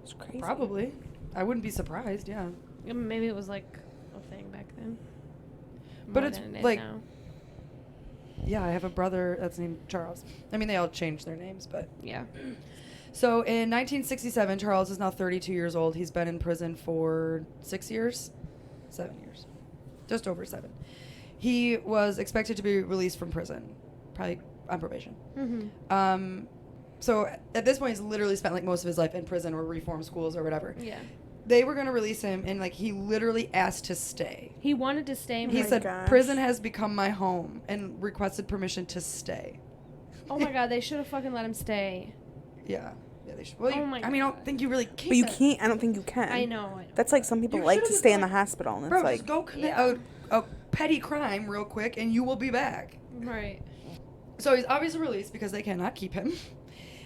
It's crazy. Probably. I wouldn't be surprised, yeah. Maybe it was like a thing back then. But More it's, than it is like- now. Yeah, I have a brother that's named Charles. I mean, they all changed their names, but... Yeah. So in 1967, Charles is now 32 years old. He's been in prison for 6 years? 7 years. Just over 7. He was expected to be released from prison, probably on probation. Mm-hmm. So at this point, he's literally spent like most of his life in prison or reform schools or whatever. Yeah. They were going to release him, and like he literally asked to stay. He wanted to stay. He my said, gosh. "Prison has become my home," and requested permission to stay. Oh my God, they should have fucking let him stay. Yeah, yeah, they should. Well, Oh my I mean, I don't God. think you really can. But you can't. I don't think you can. I know. That's like some people You like should've to just stay in the like- hospital, and it's Bro, like, just go commit Yeah. a petty crime real quick, and you will be back. Right. So he's obviously released because they cannot keep him,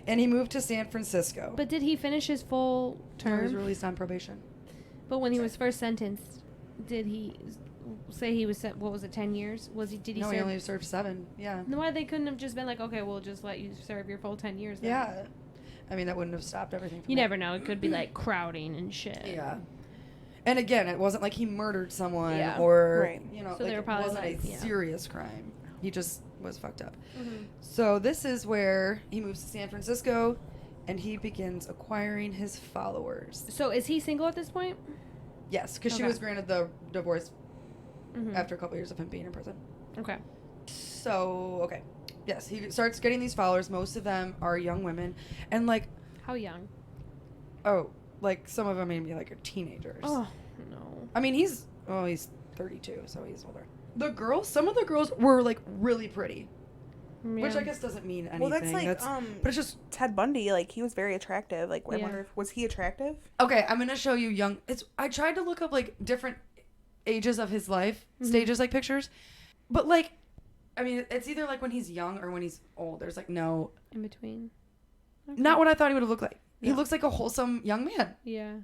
and he moved to San Francisco. But did he finish his full No, he was term? released on probation. But when he was first sentenced, did he say he was what was it, 10 years? Did he No, serve? he only served 7. Yeah. No, why they couldn't have just been like, okay, we'll just let you serve your full 10 years then. Yeah. I mean, that wouldn't have stopped everything. From You never know. It could be like crowding and shit. Yeah. And again, it wasn't like he murdered someone Yeah. or, Right. you know, So like they were it probably wasn't like, a yeah. serious crime. He just was fucked up. Mm-hmm. So this is where he moves to San Francisco, and he begins acquiring his followers. So is he single at this point? Yes, because she Okay. was granted the divorce Mm-hmm. after a couple years of him being in prison. Okay. So, okay. Yes, he starts getting these followers. Most of them are young women. And, like, How young? like, some of them maybe, like, are teenagers. Oh, no. I mean, he's 32, so he's older. Some of the girls were, like, really pretty. Which I guess doesn't mean anything. well, that's like, but it's just... Ted Bundy. Like, he was very attractive. Like, I Yeah. wonder, was he attractive? Okay, I'm going to show you I tried to look up, like, different ages of his life, Mhm. stages, like, pictures. But, like, I mean, it's either, like, when he's young or when he's old. There's, like, no... In between. Okay. Not what I thought he would have looked like. He No. looks like a wholesome young man. Yeah.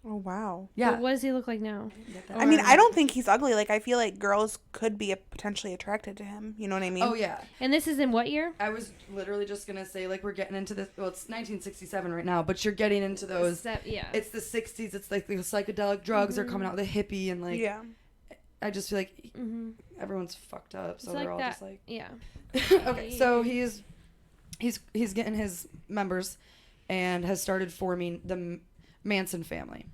Oh, wow. Yeah. But what does he look like now? I mean, I don't think he's ugly. Like, I feel like girls could be potentially attracted to him. You know what I mean? Oh, yeah. And this is in what year? I was literally just going to say, like, we're getting into this. Well, it's 1967 right now, but you're getting into those. Yeah. It's the 60s. It's like the psychedelic drugs are coming out, the hippie, and, like, yeah. I just feel like Mm-hmm. everyone's fucked up. So It's they're like all that. just like. Yeah. Okay, so he's getting his members and has started forming the Manson family.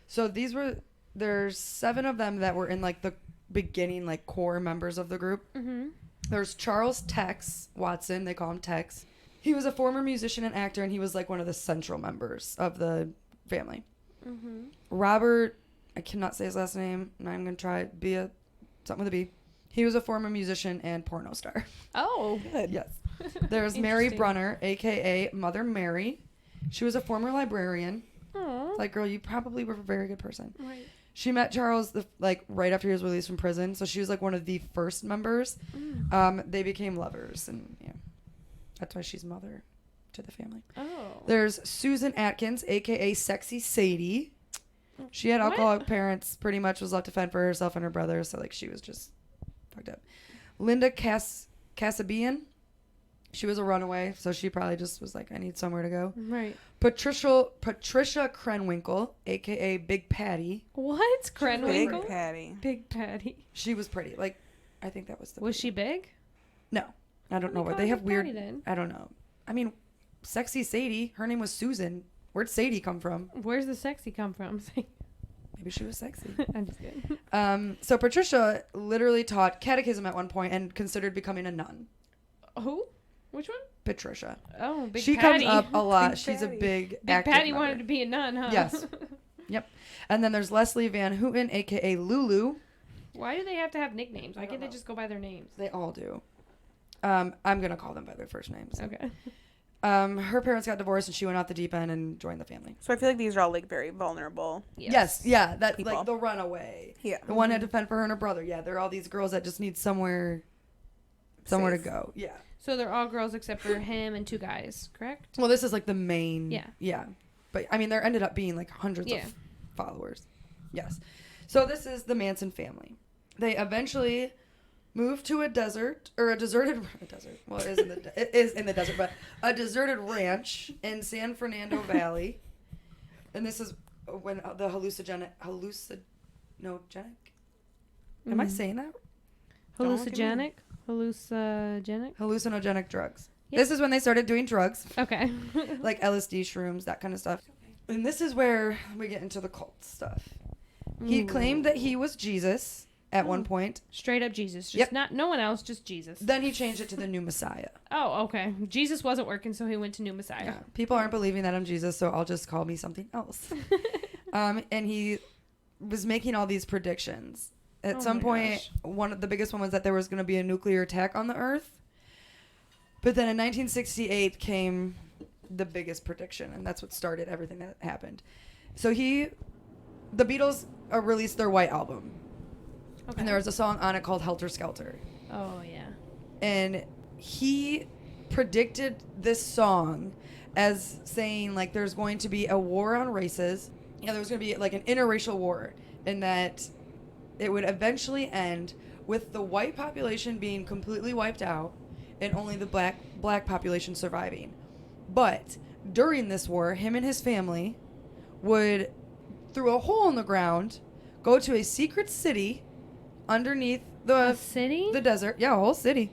So there's 7 of them that were in like the beginning, like core members of the group. Mm-hmm. There's Charles Tex Watson, they call him Tex. He was a former musician and actor, and he was like one of the central members of the family. Mm-hmm. Robert, I cannot say his last name, and I'm going to try something with a B. He was a former musician and porno star. Oh. Good. Yes. There's Mary Interesting. Brunner, a.k.a. Mother Mary. She was a former librarian. Aw. Like, girl, you probably were a very good person. Right. She met Charles, right after he was released from prison, so she was, like, one of the first members. Mm. They became lovers, and, yeah. That's why she's mother to the family. Oh. There's Susan Atkins, a.k.a. Sexy Sadie. She had What? alcoholic parents, pretty much was left to fend for herself and her brother, so, like, she was just fucked up. Linda Kasabian. She was a runaway, so she probably just was like, I need somewhere to go. Right. Patricia Krenwinkel, a.k.a. Big Patty. What? Big Krenwinkel? Patty. Big Patty. She was pretty. Like, I think that was the... Was she big? No. I don't know What what. they They call have Big weird... Patty then? I don't know. I mean, Sexy Sadie, her name was Susan. Where'd Sadie come from? Where's the sexy come from? Maybe she was sexy. I'm just kidding. So Patricia literally taught catechism at one point and considered becoming a nun. Who? Which one? Patricia. Oh, Big She Patty. comes up a lot. Big She's a Patty. big Big active Patty member. wanted to be a nun, huh? Yes. Yep. And then there's Leslie Van Houten, a.k.a. Lulu. Why do they have to have nicknames? Why I don't can't they know. just go by their names? They all do. I'm going to call them by their first names. Okay. Her parents got divorced and she went off the deep end and joined the family. So I feel like these are all like very vulnerable. Yes. Yeah. That people. like the runaway. Yeah. The one had to fend for her and her brother. Yeah. They're all these girls that just need somewhere to Safe. go. Yeah. So they're all girls except for him and 2 guys, correct? Well, this is like the main. Yeah. Yeah. But I mean, there ended up being like hundreds Yeah. of followers. Yes. So this is the Manson family. They eventually moved to a deserted. Well, it is in the desert, but a deserted ranch in San Fernando Valley. And this is when the hallucinogenic. Am I saying that? Hallucinogenic drugs. Yep. This is when they started doing drugs, Okay. like LSD, shrooms, that kind of stuff. And this is where we get into the cult stuff. He claimed that he was Jesus at one point. Straight up Jesus. Just Yep. no one else, just Jesus. Then he changed it to the new Messiah. Oh, okay. Jesus wasn't working, so he went to new Messiah. Yeah. People aren't believing that I'm Jesus, so I'll just call me something else. And he was making all these predictions. At some point, one of the biggest one was that there was going to be a nuclear attack on the Earth. But then in 1968 came the biggest prediction, and that's what started everything that happened. So the Beatles released their White Album. Okay. And there was a song on it called Helter Skelter. Oh, yeah. And he predicted this song as saying, like, there's going to be a war on races. Yeah, there was going to be, like, an interracial war. And that it would eventually end with the white population being completely wiped out and only the black population surviving. But during this war, him and his family would, through a hole in the ground, go to a secret city underneath A city? the desert. Yeah, a whole city.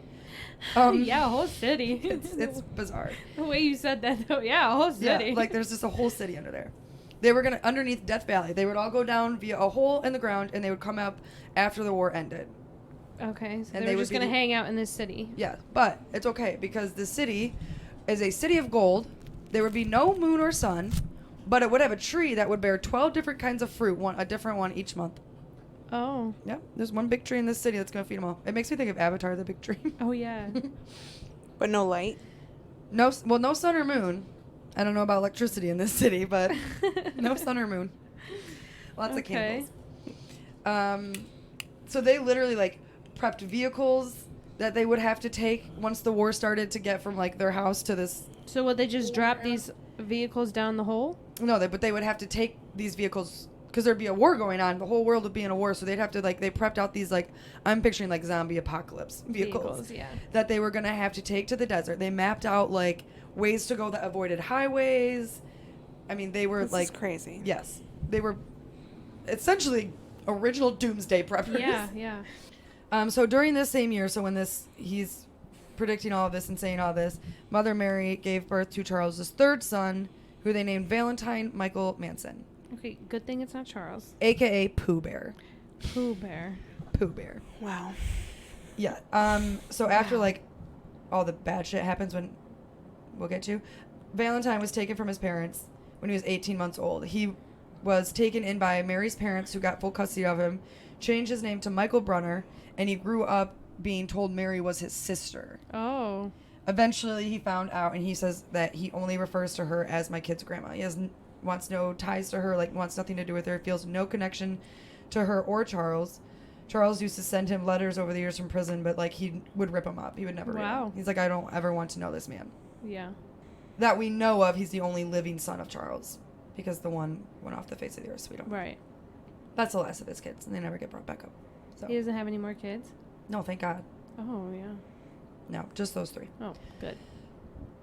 Yeah, a whole city. It's bizarre. The way you said that, though. Yeah, a whole city. Yeah, like there's just a whole city under there. They were underneath Death Valley. They would all go down via a hole in the ground, and they would come up after the war ended. Okay, so And they they were would just be going to hang out in this city. Yeah, but it's okay because the city is a city of gold. There would be no moon or sun, but it would have a tree that would bear 12 different kinds of fruit, a different one each month. Oh. Yeah, there's one big tree in this city that's going to feed them all. It makes me think of Avatar, the big tree. Oh, yeah. But no light. No sun or moon. I don't know about electricity in this city, but no sun or moon. Lots of candles. So they literally like prepped vehicles that they would have to take once the war started to get from like their house to this. So would they just drop these vehicles down the hole? No, but they would have to take these vehicles because there'd be a war going on. The whole world would be in a war, so they'd have to like they prepped out these like I'm picturing like zombie apocalypse vehicles Yeah. that they were gonna have to take to the desert. They mapped out like ways to go that avoided highways. I mean, they were This like is crazy. Yes, they were essentially original doomsday preppers. Yeah, yeah. So during this same year, so when he's predicting all of this and saying all this, Mother Mary gave birth to Charles's third son, who they named Valentine Michael Manson. Okay, good thing it's not Charles. AKA Pooh Bear. Pooh Bear. Pooh Bear. Wow. Yeah. So after like all the bad shit happens we'll get to, Valentine was taken from his parents when he was 18 months old. He was taken in by Mary's parents, who got full custody of him, changed his name to Michael Brunner, and he grew up being told Mary was his sister. Oh. Eventually, he found out, and he says that he only refers to her as my kid's grandma. He wants no ties to her, like wants nothing to do with her, feels no connection to her or Charles. Charles used to send him letters over the years from prison, but like he would rip them up. He would never read them. He's like, I don't ever want to know this man. Yeah. That we know of, he's the only living son of Charles, because the one went off the face of the earth, so we don't. Right. That's the last of his kids, and they never get brought back up. So. He doesn't have any more kids? No, thank God. Oh, yeah. No, just those 3. Oh, good.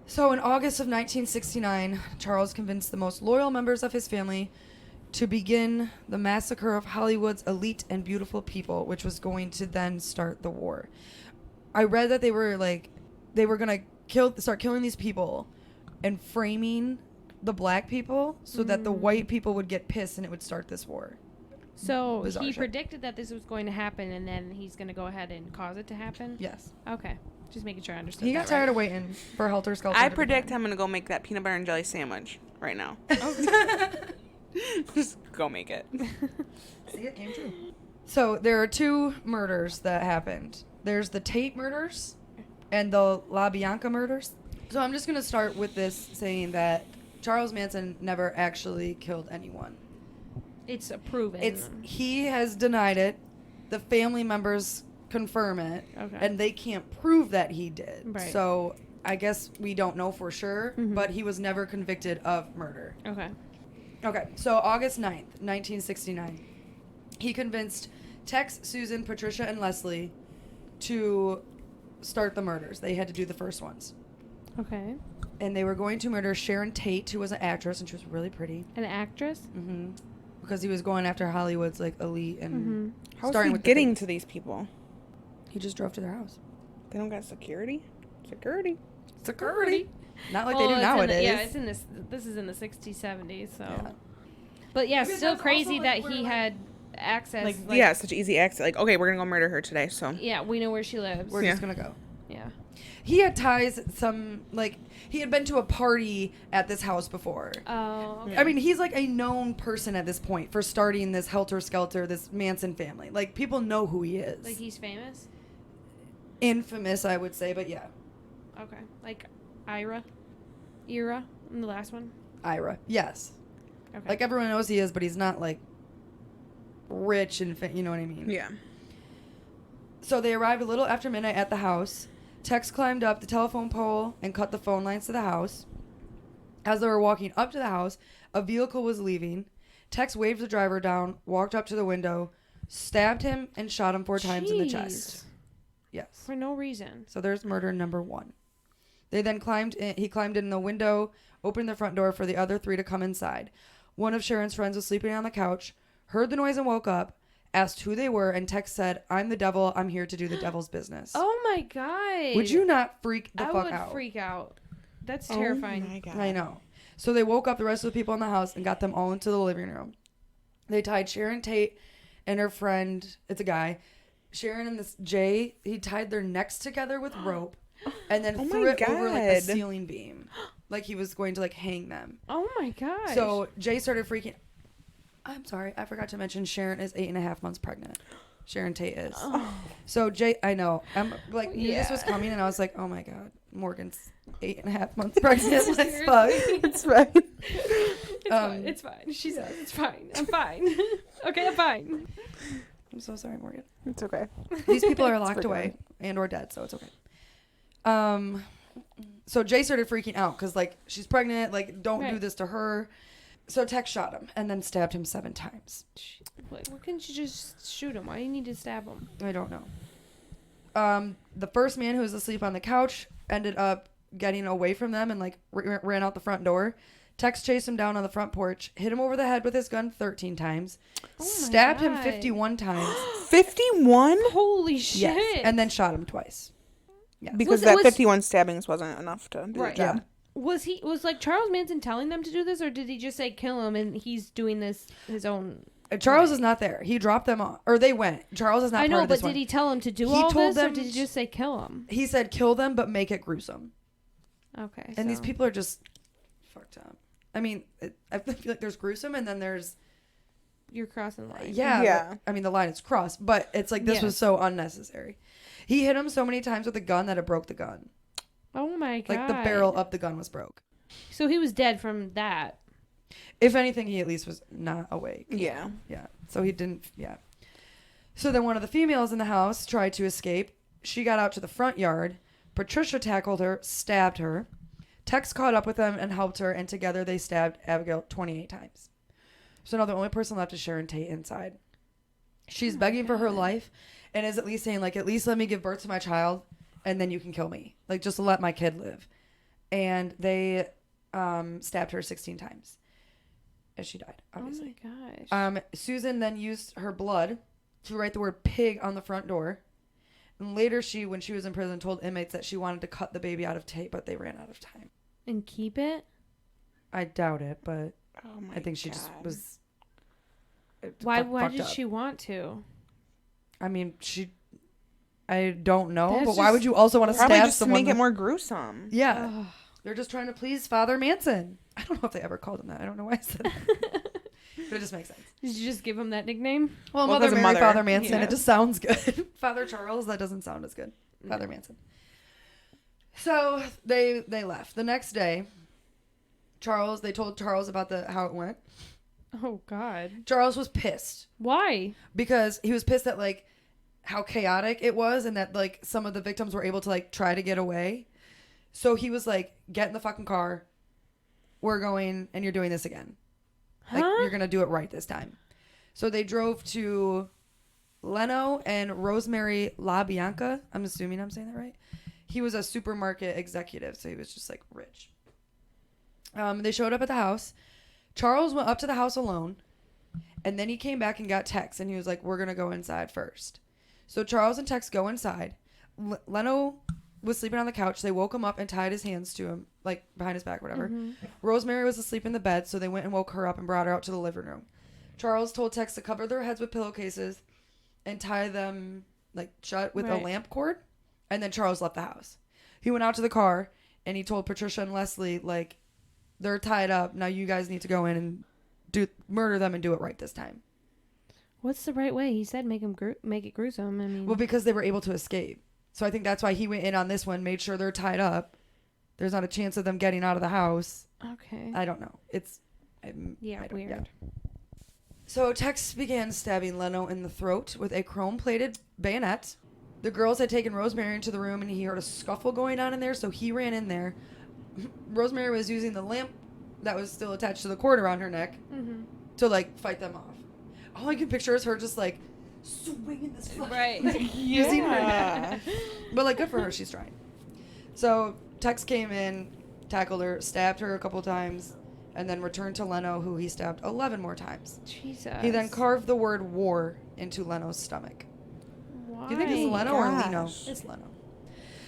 So in August of 1969, Charles convinced the most loyal members of his family to begin the massacre of Hollywood's elite and beautiful people, which was going to then start the war. I read that they were going to start killing these people and framing the black people so that the white people would get pissed and it would start this war. So Bizarre he shit. predicted that this was going to happen, and then he's going to go ahead and cause it to happen? Yes. Okay. Just making sure I understood He got tired of waiting for Helter Skelter. I predict I'm going to go make that peanut butter and jelly sandwich right now. Just go make it. See, it came true. So there are 2 murders that happened. There's the Tate murders and the La Bianca murders. So I'm just going to start with this saying that Charles Manson never actually killed anyone. It's proven. He has denied it. The family members confirm it. Okay. And they can't prove that he did. Right. So I guess we don't know for sure, but he was never convicted of murder. Okay. Okay, so August 9th, 1969, he convinced Tex, Susan, Patricia, and Leslie to start the murders. They had to do the first ones. Okay. And they were going to murder Sharon Tate, who was an actress, and she was really pretty. An actress? Mm-hmm. Because he was going after Hollywood's, like, elite and How's starting he with getting to these people? He just drove to their house. They don't got security? Security. Not like they do nowadays. It's in this is in the 60s, 70s, so. Yeah. But yeah, Because still that's crazy also, that like, he where, had access. Yeah, such easy access. Like, okay, we're going to go murder her today, so. Yeah, we know where she lives. We're just going to go. Yeah. He had ties, he had been to a party at this house before. Oh, okay. I mean, he's like a known person at this point for starting this helter-skelter, this Manson family. Like, people know who he is. Like, he's famous? Infamous, I would say, but yeah. Okay. Like, Ira in the last one? Ira, yes. Okay. Like, everyone knows he is, but he's not, like, rich and, you know what I mean? Yeah. So they arrived a little after midnight at the house. Tex climbed up the telephone pole and cut the phone lines to the house. As they were walking up to the house, a vehicle was leaving. Tex waved the driver down, walked up to the window, stabbed him, and shot him 4 times in the chest. Yes. For no reason. So there's murder number 1. They then he climbed in the window, opened the front door for the other 3 to come inside. One of Sharon's friends was sleeping on the couch, heard the noise and woke up, asked who they were, and Tex said, "I'm the devil. I'm here to do the devil's business." Oh my God. Would you not freak the fuck out? I would freak out. That's terrifying. Oh my God. I know. So they woke up the rest of the people in the house and got them all into the living room. They tied Sharon Tate and her friend, it's a guy, Sharon and this Jay, he tied their necks together with rope and then threw it over like a ceiling beam. Like he was going to like hang them. Oh my God. So Jay started freaking. I'm sorry, I forgot to mention Sharon is 8.5 months pregnant. Sharon Tate is. Oh. So Jay, I know. I'm like, knew this was coming and I was like, oh my God, Morgan's 8.5 months pregnant. Let's fuck. It's right. It's fine. She says it's fine. I'm fine. Okay, I'm fine. I'm so sorry, Morgan. It's okay. These people are locked away and or dead, so it's okay. So Jay started freaking out because like she's pregnant. Like don't do this to her. So Tex shot him and then stabbed him 7 times. Why couldn't you just shoot him? Why do you need to stab him? I don't know. The first man who was asleep on the couch ended up getting away from them and like ran out the front door. Tex chased him down on the front porch, hit him over the head with his gun 13 times, stabbed him 51 times. 51? Holy shit. Yes, and then shot him twice. Yes. Because 51 stabbings wasn't enough to do the job. Yeah. Was like Charles Manson telling them to do this, or did he just say kill him and he's doing this his own? Charles is not there. He dropped them off, or they went. Charles is not. I know, part of this but one. did he tell him to do He all told this, or them did he just say kill him? He said kill them, but make it gruesome. Okay. And these people are just fucked up. I mean, I feel like there's gruesome, and then there's you're crossing the line. yeah. I mean, the line is crossed, but it's like this was so unnecessary. He hit him so many times with a gun that it broke the gun. Oh my God. Like the barrel of the gun was broke. So he was dead from that. If anything, he at least was not awake. Yeah. Yeah. So he didn't. Yeah. So then one of the females in the house tried to escape. She got out to the front yard. Patricia tackled her, stabbed her. Tex caught up with them and helped her, and together they stabbed Abigail 28 times. So now the only person left is Sharon Tate inside. She's begging for her life and is at least saying, like, at least let me give birth to my child and then you can kill me. Like, just let my kid live. And they stabbed her 16 times as she died, obviously. Oh my gosh. Susan then used her blood to write the word pig on the front door. And later when she was in prison, told inmates that she wanted to cut the baby out of Tate, but they ran out of time. And keep it? I doubt it, but I think she just was. Why did she want to? I mean, I don't know, That's but why would you also want to Probably stab just someone? to make it more gruesome. Yeah. Ugh. They're just trying to please Father Manson. I don't know if they ever called him that. I don't know why I said that. But it just makes sense. Did you just give him that nickname? Well, Mother Mary, Father Manson. Yeah. It just sounds good. Father Charles, that doesn't sound as good. Father Manson. So they left. The next day, they told Charles about how it went. Oh, God. Charles was pissed. Why? Because he was pissed at, like, how chaotic it was and that, like, some of the victims were able to, like, try to get away. So he was like, get in the fucking car. We're going and you're doing this again. Like, you're going to do it right this time. So they drove to Leno and Rosemary LaBianca. I'm assuming I'm saying that right. He was a supermarket executive, so he was just, like, rich. They showed up at the house. Charles went up to the house alone, and then he came back and got Tex, and he was like, we're going to go inside first. So Charles and Tex go inside. Leno was sleeping on the couch. They woke him up and tied his hands to him, like, behind his back, whatever. Mm-hmm. Rosemary was asleep in the bed, so they went and woke her up and brought her out to the living room. Charles told Tex to cover their heads with pillowcases and tie them, like, shut with a lamp cord. And then Charles left the house. He went out to the car, and he told Patricia and Leslie, like, they're tied up. Now you guys need to go in and murder them and do it right this time. What's the right way? He said make it gruesome. I mean, well, because they were able to escape. So I think that's why he went in on this one, made sure they're tied up. There's not a chance of them getting out of the house. Okay. I don't know. Weird. Yeah. So Tex began stabbing Leno in the throat with a chrome-plated bayonet. The girls had taken Rosemary into the room, and he heard a scuffle going on in there, so he ran in there. Rosemary was using the lamp that was still attached to the cord around her neck to, like, fight them off. All I can picture is her just, like, swinging this fucking, like, using her neck. But, like, good for her. She's trying. So Tex came in, tackled her, stabbed her a couple times, and then returned to Leno, who he stabbed 11 more times. Jesus. He then carved the word war into Leno's stomach. Why? Do you think it's Leno or Leno? It's Leno.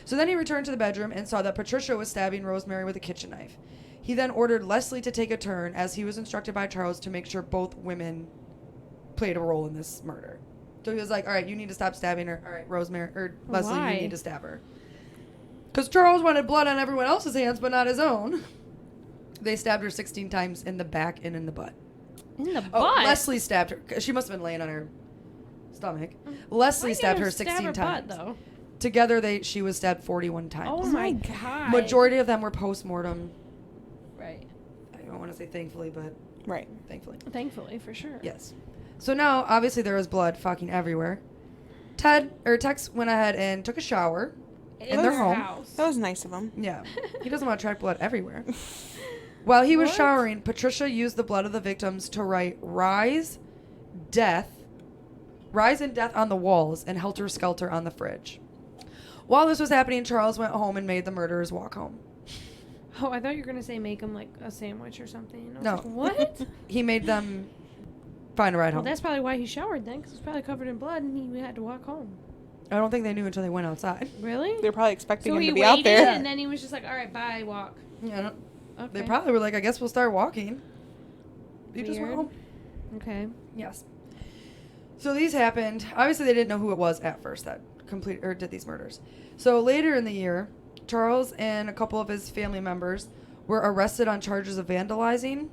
So then he returned to the bedroom and saw that Patricia was stabbing Rosemary with a kitchen knife. He then ordered Leslie to take a turn, as he was instructed by Charles to make sure both women played a role in this murder. So he was like, all right, you need to stop stabbing her. All right, Rosemary, or Leslie, Why? you need to stab her. Because Charles wanted blood on everyone else's hands, but not his own. They stabbed her 16 times in the back and in the butt. In the butt? Oh, Leslie stabbed her. She must have been laying on her stomach. Leslie stabbed her 16 times. Butt, though? Together, she was stabbed 41 times. Oh my God. Majority of them were post-mortem. Right. I don't want to say thankfully, but... Right. Thankfully. Thankfully, for sure. Yes. So now, obviously, there was blood fucking everywhere. Tex went ahead and took a shower in their home. House. That was nice of him. Yeah. He doesn't want to track blood everywhere. While he was showering, Patricia used the blood of the victims to write rise and death on the walls and helter skelter on the fridge. While this was happening, Charles went home and made the murderers walk home. Oh, I thought you were going to say make them, like, a sandwich or something. No. Like, what? He made them find a ride home. Well, that's probably why he showered then, because it's probably covered in blood and he had to walk home. I don't think they knew until they went outside. Really? They're probably expecting him to be out there. there. And then he was just like, all right, bye, walk. Yeah. Okay. They probably were like, I guess we'll start walking. He just went home. Okay. Yes. So these happened. Obviously, they didn't know who it was at first that did these murders. So later in the year, Charles and a couple of his family members were arrested on charges of vandalizing.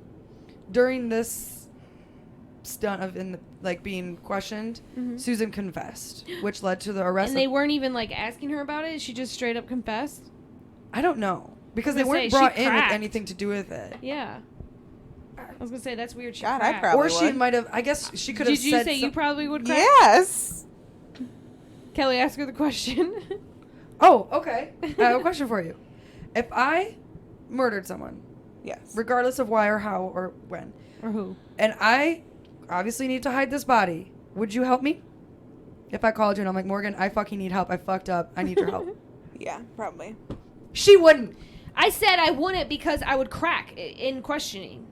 During this stunt of being questioned, Susan confessed, which led to the arrest. And they weren't even, like, asking her about it? She just straight up confessed? I don't know. Because they weren't brought in with anything to do with it. Yeah. I was going to say, that's weird. God, I probably would. She might have, I guess she could have said... Did you say you probably would crack? Yes. Kelly, ask her the question. Oh, okay. I have a question for you. If I murdered someone... Yes. Regardless of why or how or when... Or who. And I obviously need to hide this body, would you help me? If I called you and I'm like, Morgan, I fucking need help. I fucked up. I need your help. Yeah, probably. She wouldn't. I said I wouldn't because I would crack in questioning.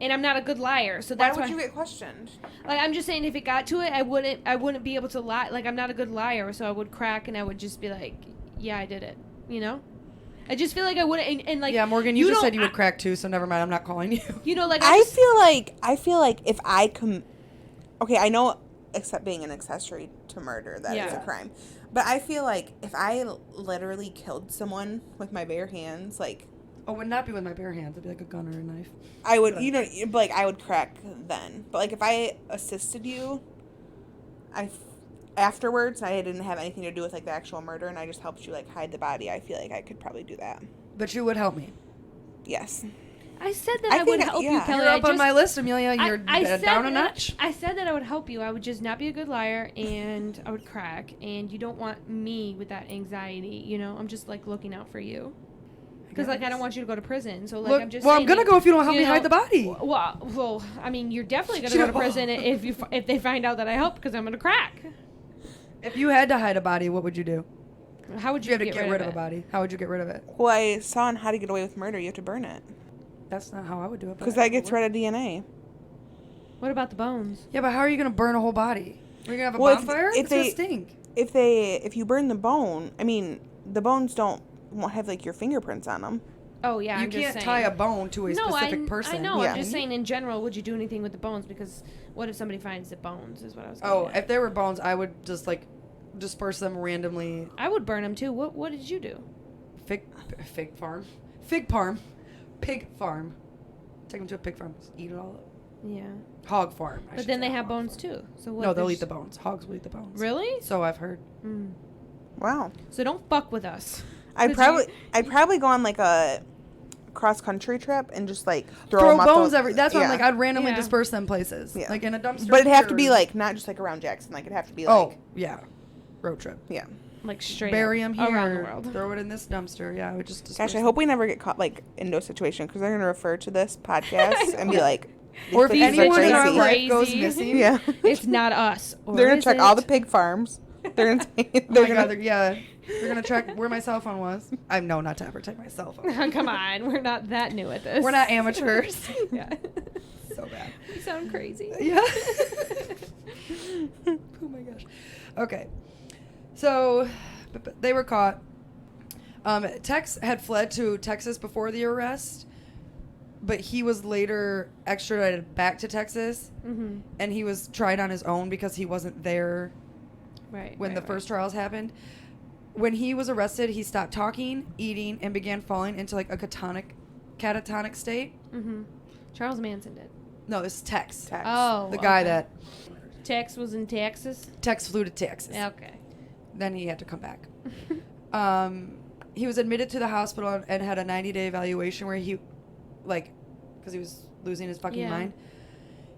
And I'm not a good liar, so that's why would you get questioned? Like, I'm just saying, if it got to it, I wouldn't be able to lie. Like, I'm not a good liar, so I would crack, and I would just be like, yeah, I did it. You know? I just feel like I wouldn't, and like... Yeah, Morgan, you just said you would crack too, so never mind, I'm not calling you. You know, like... I feel like if I okay, I know, except being an accessory to murder, that is a crime. But I feel like if I literally killed someone with my bare hands, like... Oh, it would not be with my bare hands. It'd be like a gun or a knife. I would, like, I would crack then. But, like, if I assisted you, afterwards, I didn't have anything to do with like the actual murder, and I just helped you like hide the body. I feel like I could probably do that. But you would help me. Yes. I said that I would help you, Kelly. You're up on my list, Amelia. You're down a notch. I said that I would help you. I would just not be a good liar, and I would crack. And you don't want me with that anxiety, you know? I'm just, like, looking out for you. Because, like, I don't want you to go to prison. So, like, Look, I'm just I'm going to go if you don't help me hide the body. Well, I mean, you're definitely going to go to prison if they find out that I helped, because I'm going to crack. If you had to hide a body, what would you do? How would you have to get rid of a body? How would you get rid of it? Well, I saw on How to Get Away with Murder, you have to burn it. That's not how I would do it. Because that gets rid of DNA. What about the bones? Yeah, but how are you going to burn a whole body? Are you going to have a bonfire? It's going to stink. If you burn the bone, I mean, the bones won't have, like, your fingerprints on them. Oh, yeah, you I'm can't just saying. tie a bone to a specific person. I know. Yeah. I'm just saying in general, would you do anything with the bones? Because what if somebody finds the bones is what I was Oh, getting at. if there were bones, I would just, like, disperse them randomly. I would burn them, too. What did you do? Pig farm. Take them to a pig farm. Just eat it all up. Yeah. Hog farm. But then they have bones, too. So what? No, they'll eat the bones. Hogs will eat the bones. Really? So I've heard. Mm. Wow. So don't fuck with us. I'd probably go on, like, a cross-country trip and just, like, throw them bones out that's why I'm like, I'd randomly disperse them places. Yeah. Like in a dumpster. But it'd have to be, like, not just, like, around Jackson. Like, it'd have to be, like... Oh, yeah. Road trip. Yeah. Like, straight Bury them here. around the world. Throw it in this dumpster. Yeah, I would just Gosh, I hope we never get caught, like, into a situation, because they're going to refer to this podcast and be like... Or if anyone in our crazy. life goes missing. Yeah. It's not us. They're going to check all the pig farms. They're going to... They're going to check where my cell phone was. I know not to ever check my cell phone. Come on. We're not that new at this. We're not amateurs. Yeah. So bad. We sound crazy. Yeah. Oh my gosh. Okay. So, they were caught. Tex had fled to Texas before the arrest, but he was later extradited back to Texas, and he was tried on his own because he wasn't there when the first trials happened. When he was arrested, he stopped talking, eating, and began falling into like a catatonic state. Charles Manson did. No, this is Tex. Oh, the guy that Tex was in Texas. Tex flew to Texas. Okay. Then he had to come back. He was admitted to the hospital and had a 90-day evaluation where he, like, because he was losing his fucking mind.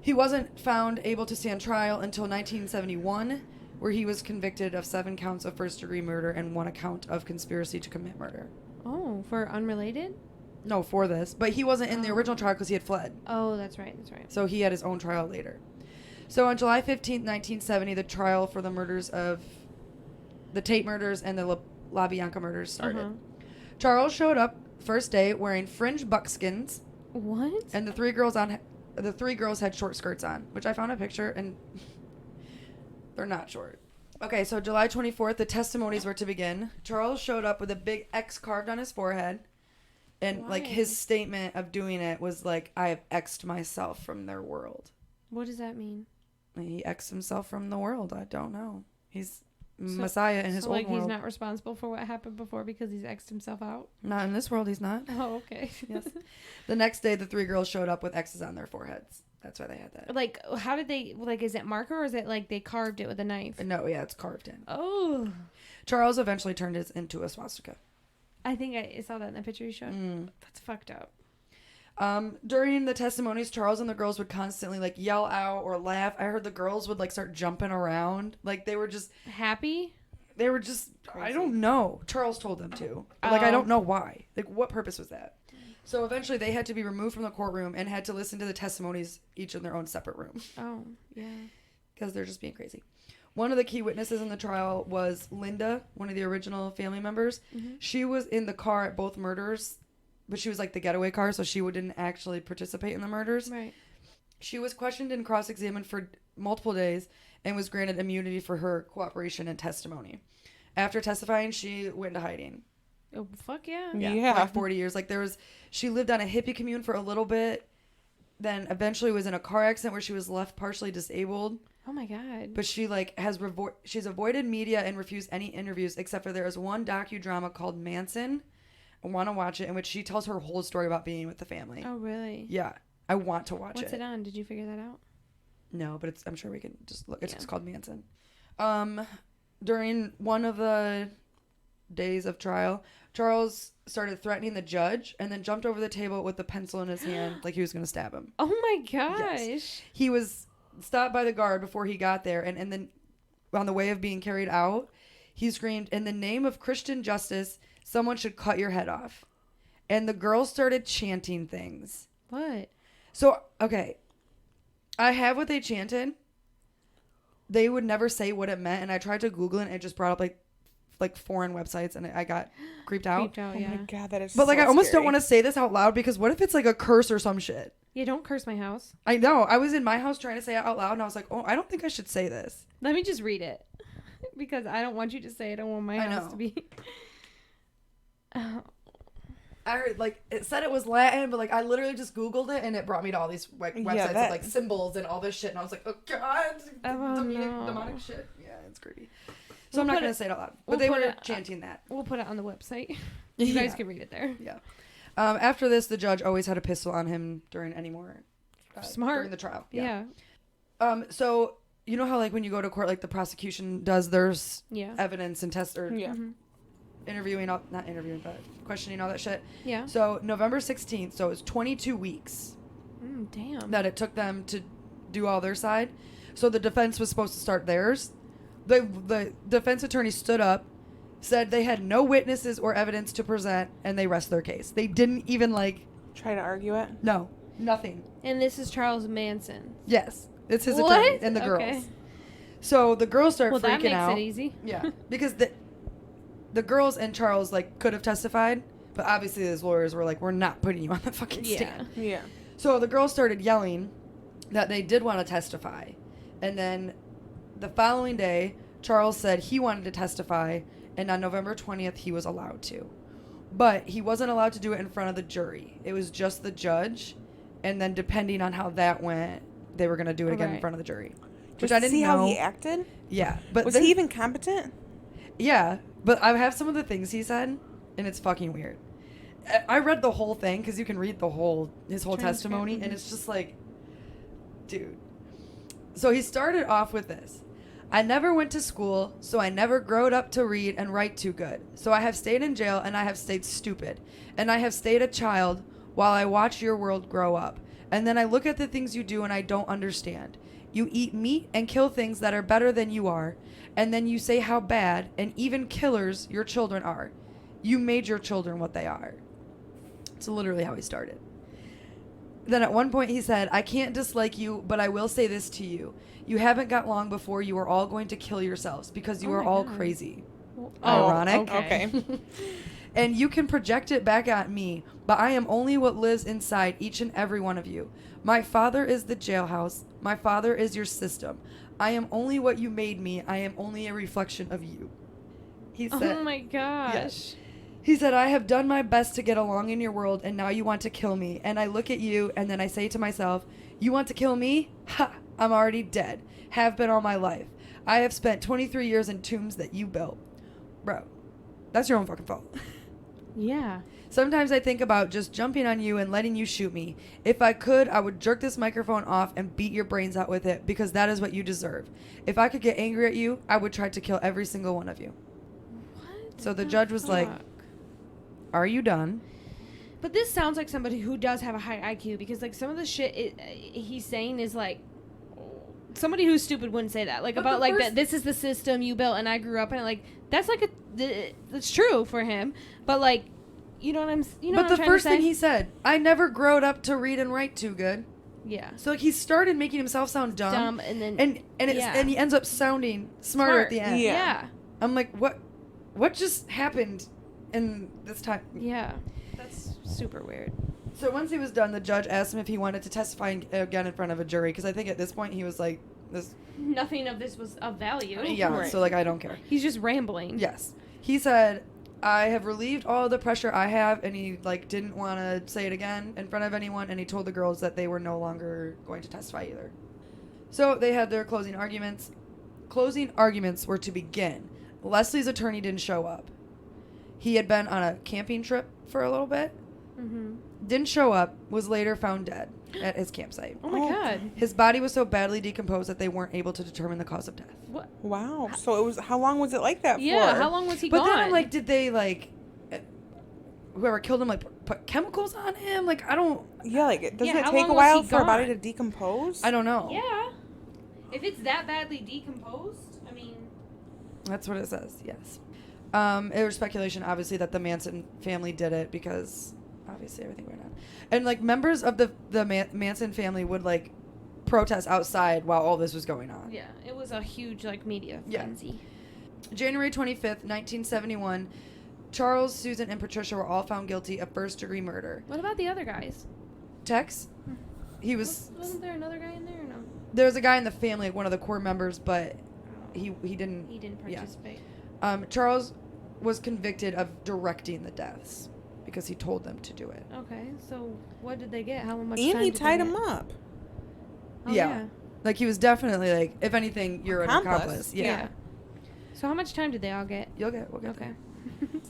He wasn't found able to stand trial until 1971, where he was convicted of 7 counts of first-degree murder and 1 account of conspiracy to commit murder. Oh, for unrelated? No, for this. But he wasn't in the original trial because he had fled. Oh, that's right. So he had his own trial later. So on July 15th, 1970, the trial for the murders of the Tate murders and the LaBianca murders started. Charles showed up first day wearing fringe buckskins. What? And the three girls had short skirts on, which I found a picture and they're not short. Okay, so July 24th, the testimonies were to begin. Charles showed up with a big X carved on his forehead. And like his statement of doing it was like, I have X'd myself from their world. What does that mean? He X'd himself from the world. I don't know. He's Messiah in his own world. He's not responsible for what happened before because he's X'd himself out? Not in this world, he's not. Oh, okay. Yes. The next day, the 3 girls showed up with X's on their foreheads. That's why they had that. Like, how did they, like, is it marker or is it like they carved it with a knife? No, yeah, it's carved in. Oh. Charles eventually turned it into a swastika. I think I saw that in the picture you showed. That's fucked up. During the testimonies, Charles and the girls would constantly like yell out or laugh. I heard the girls would like start jumping around. Like they were just happy. They were just crazy. I don't know. Charles told them to. Like I don't know why. Like what purpose was that? So eventually they had to be removed from the courtroom and had to listen to the testimonies each in their own separate room. Oh, yeah. Because they're just being crazy. One of the key witnesses in the trial was Linda, one of the original family members. She was in the car at both murders, but she was like the getaway car, so she didn't actually participate in the murders. Right. She was questioned and cross-examined for multiple days and was granted immunity for her cooperation and testimony. After testifying, she went into hiding. Oh, fuck yeah. Yeah. Like 40 years. Like she lived on a hippie commune for a little bit, then eventually was in a car accident where she was left partially disabled. Oh my God. But she like she's avoided media and refused any interviews except for there is one docudrama called Manson. I want to watch it in which she tells her whole story about being with the family. Oh really? Yeah. I want to watch it. What's it on? Did you figure that out? No, but I'm sure we can just look. It's called Manson. During one of the days of trial, Charles started threatening the judge and then jumped over the table with the pencil in his hand like he was going to stab him. Oh my gosh. Yes. He was stopped by the guard before he got there, and then on the way of being carried out, he screamed, "In the name of Christian justice, someone should cut your head off." And the girls started chanting things. What? So, okay. I have what they chanted. They would never say what it meant, and I tried to Google it, and it just brought up like foreign websites, and I got creeped out. Oh yeah. my god, that is But like, so I almost scary. don't want to say this out loud because what if it's like a curse or some shit? Yeah, don't curse my house. I know. I was in my house trying to say it out loud, and I was like, oh, I don't think I should say this. Let me just read it. Because I don't want you to say it. I want my house to be. I heard, like, it said it was Latin, but, like, I literally just Googled it, and it brought me to all these, like, websites with, like, symbols and all this shit, and I was like, oh, God. Demonic shit. Yeah, it's creepy. So I'm not going to say it out loud. But they were chanting that. We'll put it on the website. You guys can read it there. Yeah. After this, the judge always had a pistol on him during any more... Smart. During the trial. Yeah. So, you know how, like, when you go to court, like, the prosecution does there's Yeah. evidence and test... Or Yeah. interviewing, not interviewing, but questioning all that shit. Yeah. So, November 16th, so it was 22 weeks Damn. that it took them to do all their side. So, the defense was supposed to start theirs. The defense attorney stood up, said they had no witnesses or evidence to present, and they rest their case. They didn't even, like... Try to argue it? No. Nothing. And this is Charles Manson. Yes. It's his What? attorney and the girls. Okay. So, the girls start freaking that makes out. it easy. Yeah. Because the girls and Charles, like, could have testified, but obviously his lawyers were like, we're not putting you on the fucking stand. Yeah. So the girls started yelling that they did want to testify. And then the following day, Charles said he wanted to testify, and on November 20th, he was allowed to. But he wasn't allowed to do it in front of the jury. It was just the judge, and then depending on how that went, they were going to do it again in front of the jury. Which Just I didn't see know. how he acted? Yeah. But Was he even competent? Yeah, but I have some of the things he said, and it's fucking weird. I read the whole thing because you can read his whole testimony, and it's just like, dude. So he started off with this. I never went to school, so I never growed up to read and write too good. So I have stayed in jail, and I have stayed stupid. And I have stayed a child while I watch your world grow up. And then I look at the things you do, and I don't understand. You eat meat and kill things that are better than you are. And then you say how bad and even killers your children are. You made your children what they are. It's literally how he started. Then at one point he said, I can't dislike you, but I will say this to you. You haven't got long before you are all going to kill yourselves because you are all crazy. Ironic. Okay. And you can project it back at me, but I am only what lives inside each and every one of you. My father is the jailhouse. My father is your system. I am only what you made me. I am only a reflection of you. He said, oh my gosh. Yes. He said, I have done my best to get along in your world, and now you want to kill me. And I look at you, and then I say to myself, you want to kill me? Ha! I'm already dead. Have been all my life. I have spent 23 years in tombs that you built. Bro, that's your own fucking fault. Yeah. Sometimes I think about just jumping on you and letting you shoot me. If I could, I would jerk this microphone off and beat your brains out with it because that is what you deserve. If I could get angry at you, I would try to kill every single one of you. What? So the judge was like, are you done? But this sounds like somebody who does have a high IQ because, like, some of the shit he's saying is, like, somebody who's stupid wouldn't say that. Like, But about, like, that this is the system you built and I grew up in it. Like, that's, like, that's true for him. But, like, you know what I'm saying? But the first thing he said, I never growed up to read and write too good. Yeah. So, like, he started making himself sound dumb. And then... And he ends up sounding smarter at the end. Yeah. I'm like, what just happened in this time? Yeah. That's super weird. So once he was done, the judge asked him if he wanted to testify again in front of a jury, because I think at this point he was like, "This." Nothing of this was of value. Yeah. Right. So like, I don't care. He's just rambling. Yes. He said, "I have relieved all the pressure I have," and he like didn't want to say it again in front of anyone, and he told the girls that they were no longer going to testify either. So they had their closing arguments. Closing arguments were to begin. Leslie's attorney didn't show up. He had been on a camping trip for a little bit, didn't show up, was later found dead at his campsite. Oh my God. His body was so badly decomposed that they weren't able to determine the cause of death. What? Wow. So it was. How long was it like that for? Yeah, how long was he But gone? then I'm like, did they like whoever killed him like put chemicals on him? Like I don't. Yeah, like doesn't Yeah, it how take a long was while he for a body gone? to decompose? I don't know. Yeah. If it's that badly decomposed, I mean. That's what it says. Yes. It was speculation, obviously, that the Manson family did it because obviously everything went on, and like members of the Manson family would like protest outside while all this was going on. Yeah, it was a huge like media frenzy. January 25th, 1971, Charles, Susan, and Patricia were all found guilty of first-degree murder. What about the other guys? Tex, he was. Wasn't there another guy in there or no? There was a guy in the family, like one of the core members, but he didn't. He didn't participate. Charles was convicted of directing the deaths because he told them to do it. Okay, so what did they get? How much And time he did tied they him get? up. Oh, Yeah. Like he was definitely like, if anything, you're an Accomplice. accomplice. Yeah. So how much time did they all get? We'll get Okay.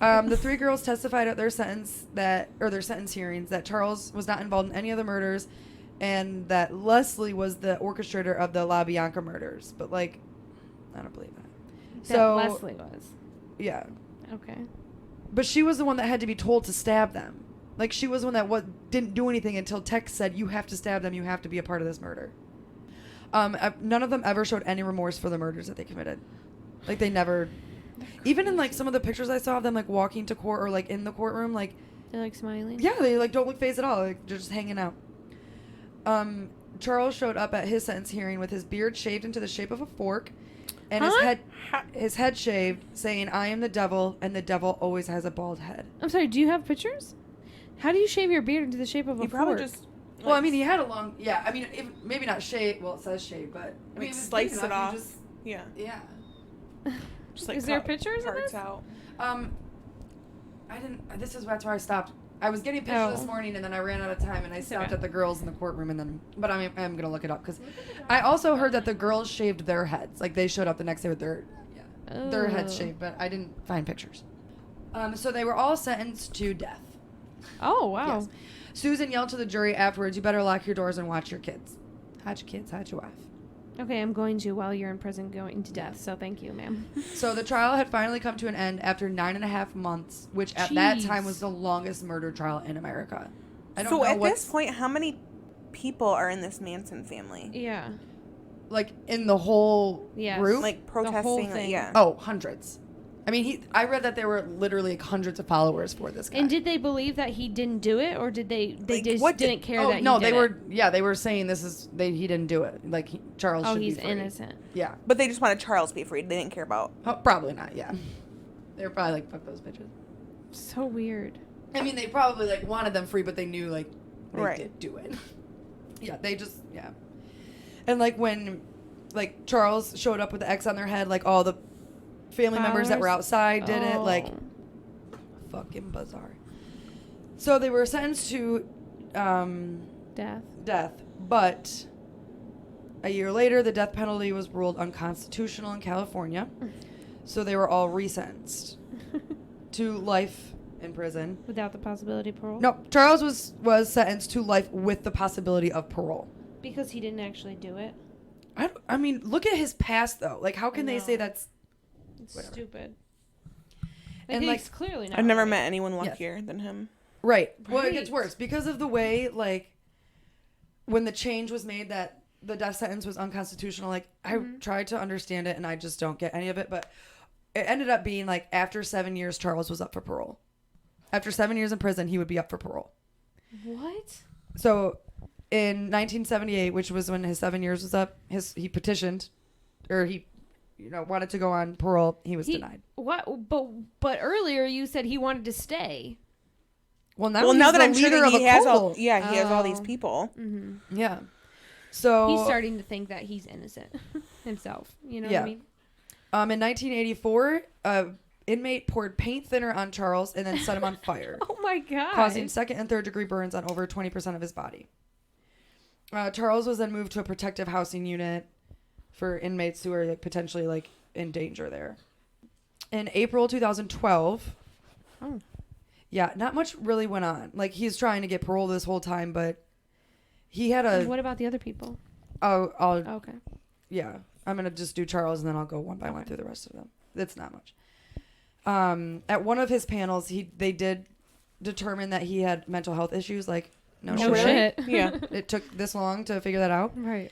there. The three girls testified at their sentence hearings that Charles was not involved in any of the murders, and that Leslie was the orchestrator of the La Bianca murders. But like, I don't believe that. That Leslie was. Yeah. Okay. But she was the one that had to be told to stab them. Like she was the one that didn't do anything until Tex said, "You have to stab them. You have to be a part of this murder." None of them ever showed any remorse for the murders that they committed. Like they never. Even in like some of the pictures I saw of them like walking to court or like in the courtroom, like They're like smiling. yeah, they like don't look phased at all. Like they're just hanging out. Charles showed up at his sentence hearing with his beard shaved into the shape of a fork, and his head shaved, saying, "I am the devil, and the devil always has a bald head." I'm sorry. Do you have pictures? How do you shave your beard into the shape of a He probably fork? just. Well, I mean, he had a long. Yeah, I mean, maybe not shave. Well, it says shave, but I mean, Like if it's slice big it enough, off. you just- Yeah. yeah. Just like Is there cut pictures of parts this? out. I didn't. That's where I stopped. I was getting pictures this morning, and then I ran out of time, and I stopped okay. at the girls in the courtroom, and then. But I'm gonna look it up because I also heard that the girls shaved their heads. Like they showed up the next day with their heads Oh. shaved, but I didn't find pictures. So they were all sentenced to death. Oh wow. Yes. Susan yelled to the jury afterwards, "You better lock your doors and watch your kids. Hide your kids, hide your wife." Okay, I'm going to while you're in prison going to death. So thank you, ma'am. So the trial had finally come to an end after 9.5 months, which at that Jeez. time was the longest murder trial in America. I don't So know at what's, this point, how many people are in this Manson family? Yeah. like in the whole Yes. group. Like whole protesting, thing. yeah. Oh, hundreds. I mean, I read that there were literally like hundreds of followers for this guy. And did they believe that he didn't do it, or did they Like, just what did- didn't care Oh that no, he they did were. it? Yeah, they were saying he didn't do it. Like Charles. Oh, should he's be free. innocent. Yeah. But they just wanted Charles to be free. They didn't care about. Oh, probably not. Yeah. They were probably like, fuck those bitches. So weird. I mean, they probably like wanted them free, but they knew like they Right. did do it. Yeah, they just And like when like Charles showed up with the X on their head, like all the family members that were Followers? outside did it. Oh. Like fucking bizarre. So they were sentenced to Death. but a year later the death penalty was ruled unconstitutional in California. So they were all resentenced to life in prison. Without the possibility of parole? No, Charles was sentenced to life with the possibility of parole. Because he didn't actually do it. I mean, look at his past though. Like, how can they say that's It's whatever. stupid. And, He's like, clearly not. I've never right. met anyone luckier than him. right? Well, it gets Right. worse because of the way like when the change was made that the death sentence was unconstitutional. Like, I tried to understand it and I just don't get any of it. But it ended up being like after 7 years, Charles was up for parole. After 7 years in prison, he would be up for parole. What? So in 1978, which was when his 7 years was up, he petitioned, or he, wanted to go on parole. He was denied. What? But earlier you said he wanted to stay. Well, now Well, he's now that the I'm sure leader that of he a has cult. he has all these Oh. people. Mm-hmm. Yeah. So He's starting to think that he's innocent himself. You know what I mean? In 1984, inmate poured paint thinner on Charles and then set him on fire, Oh my god. causing second and third degree burns on over 20% of his body. Charles was then moved to a protective housing unit for inmates who are like, potentially like in danger there. In April 2012. Oh. Yeah, not much really went on. Like, he's trying to get parole this whole time, but he had a... And what about the other people? Oh, Okay. yeah. I'm going to just do Charles, and then I'll go one by one through the rest of them. It's not much. At one of his panels, they did determine that he had mental health issues. Like, no shit. Yeah. It took this long to figure that out. Right.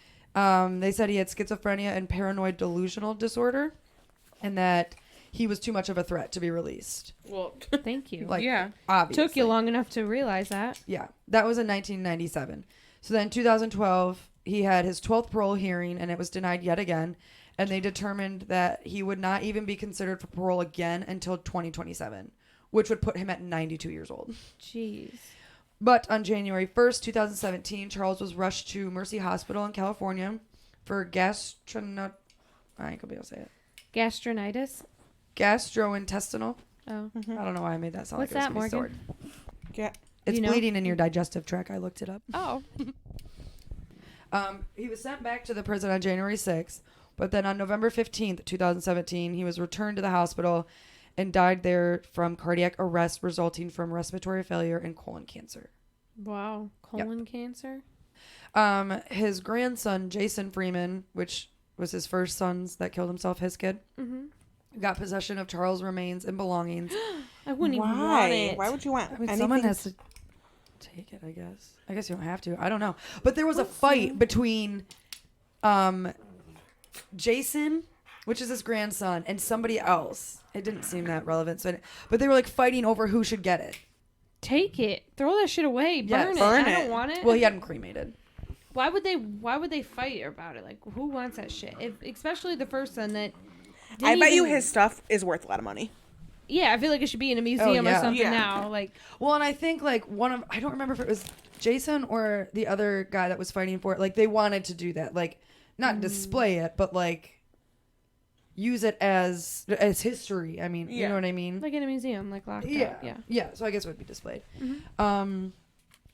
They said he had schizophrenia and paranoid delusional disorder, and that he was too much of a threat to be released. Well, Thank you. Like, yeah. obviously. Took you long enough to realize that. Yeah, that was in 1997. So then 2012, he had his 12th parole hearing, and it was denied yet again. And they determined that he would not even be considered for parole again until 2027, which would put him at 92 years old. Jeez. But on January 1st, 2017, Charles was rushed to Mercy Hospital in California for I ain't gonna be able to say it. Gastronitis? Gastrointestinal. Oh. I don't know why I made that sound What's like it that, was Morgan? Yeah. It's You know? bleeding in your digestive tract. I looked it up. Oh. He was sent back to the prison on January 6th, but then on November 15th, 2017, he was returned to the hospital and died there from cardiac arrest resulting from respiratory failure and colon cancer. Wow. Colon cancer? His grandson, Jason Freeman, which was his first son's that killed himself, his kid, got possession of Charles' remains and belongings. I wouldn't even want it. Why would you want I mean, anything? someone has to take it, I guess. I guess you don't have to. I don't know. But there was a fight between Jason, which is his grandson, and somebody else. It didn't seem that relevant. But they were like fighting over who should get it. Take it. Throw that shit away. Yes. Burn it. Burn I it. don't want it. Well, he had him cremated. Why would they fight about it? Like, who wants that shit? Especially the first son that... I bet you even- his stuff is worth a lot of money. Yeah, I feel like it should be in a museum or yeah. something Yeah. now. Like, Well, and I think like I don't remember if it was Jason or the other guy that was fighting for it. Like, they wanted to do that. Like, not display it, but like use it as history. I mean, you know what I mean? in a museum, like locked Yeah. up. Yeah. Yeah. So I guess it would be displayed. And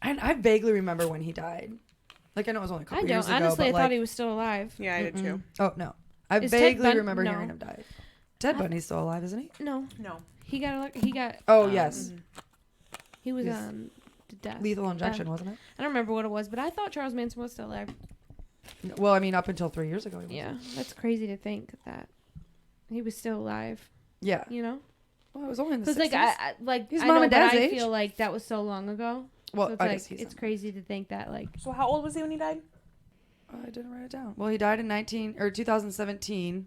I vaguely remember when he died. Like, I know it was only a couple I years don't. ago. Honestly, I but thought like, he was still alive. Yeah, I did too. Oh, no. I Is Ted vaguely Bun- remember no. hearing him die. Ted Bundy's still alive, isn't he? No, No. he got. Oh, yes. He was Yes. to death. Lethal injection, wasn't it? I don't remember what it was, but I thought Charles Manson was still alive. Well, I mean, up until 3 years ago. He wasn't. Yeah, that's crazy to think that he was still alive. Yeah. You know, Well, it was only in the because 60s. his His mom and dad's I age. feel like that was so long ago. Well, So it's I like guess he's it's crazy to think that like So how old was he when he died? I didn't write it down. Well, he died in 2017,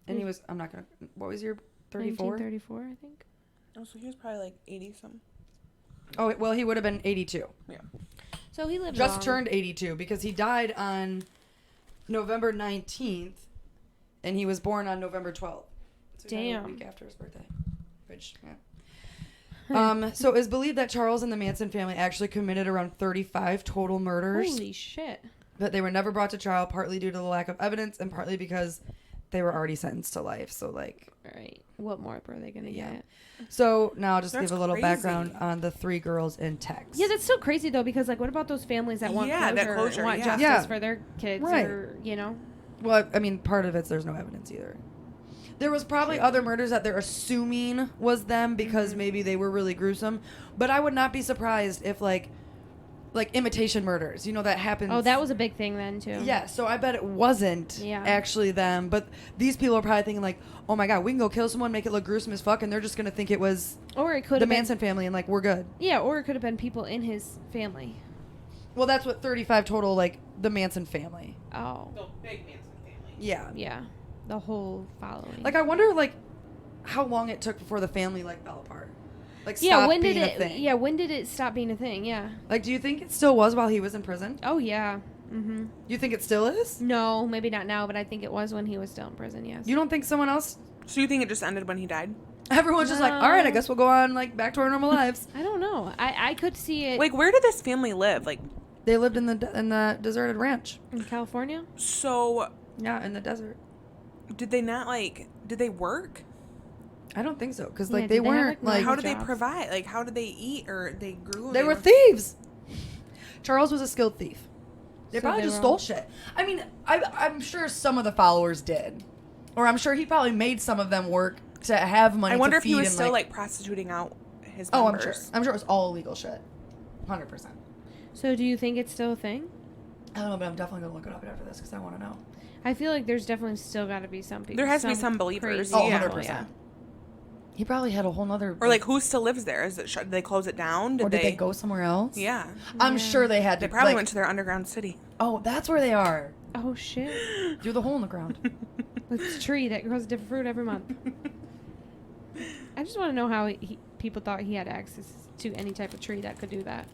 and he was. I'm not gonna. What was your 34? 1934, I think. Oh, so he was probably like 80 something. Oh, well, he would have been 82. Yeah. So he lived Just long. turned 82 because he died on November 19th, and he was born on November 12th. So he died Damn. a week after his birthday. Which, yeah. So it is believed that Charles and the Manson family actually committed around 35 total murders. Holy shit! But they were never brought to trial, partly due to the lack of evidence and partly because they were already sentenced to life. So, like... Right. What more were they gonna Yeah. get? So, now I'll just That's give a little crazy. background on the 3 girls in text. Yeah, that's so crazy though, because like, what about those families that want Yeah, that closure, want yeah. justice Yeah. for their kids, Right. or you know? Well, I mean, part of it's there's no evidence either. There was probably other murders that they're assuming was them because maybe they were really gruesome. But I would not be surprised if, like imitation murders, that happens. Oh, that was a big thing then too. Yeah, so I bet it wasn't Yeah. actually them. But these people are probably thinking like, oh my God, we can go kill someone, make it look gruesome as fuck, and they're just going to think it was Or it could the have been Manson family and like, we're good. Yeah, or it could have been people in his family. Well, that's what 35 total, like, the Manson family. Oh. The big Manson family. Yeah. Yeah. The whole following. Like, I wonder, like, how long it took before the family, like, fell apart. Like, yeah, stopped when did being a it thing. Yeah, when did it stop being a thing? Yeah. Like, do you think it still was while he was in prison? Oh yeah. Mhm. You think it still is? No, maybe not now, but I think it was when he was still in prison, yes. You don't think someone else? So you think it just ended when he died? Everyone's just like, No. all right, I guess we'll go on, like, back to our normal lives. I don't know. I could see it Like, where did this family live? Like, They lived in the deserted ranch. in California. so Yeah, in the desert. did they not, like, did they work? I don't think so, because, Yeah, like, did they they have, weren't, like, like... How did they jobs. provide? Like, how did they eat or they grew? They were thieves. Charles was a skilled thief. They So probably they just were stole all- shit. I mean, I'm sure some of the followers did. Or I'm sure he probably made some of them work to have money I wonder to if feed he was and, still, like, prostituting out his Oh, members. I'm sure it was all illegal shit. 100%. So do you think it's still a thing? I don't know, but I'm definitely going to look it up after this because I want to know. I feel like there's definitely still got to be some people. There has to be some believers. Oh, Yeah. 100%. Yeah. He probably had a whole nother... Or, like, who still lives there? Is it? Did they close it down? Or did they go somewhere else? Yeah. I'm sure they had to... They probably like, went to their underground city. Oh, that's where they are. Oh, shit. Through the hole in the ground. It's a tree that grows a different fruit every month. I just want to know how people thought he had access to any type of tree that could do that.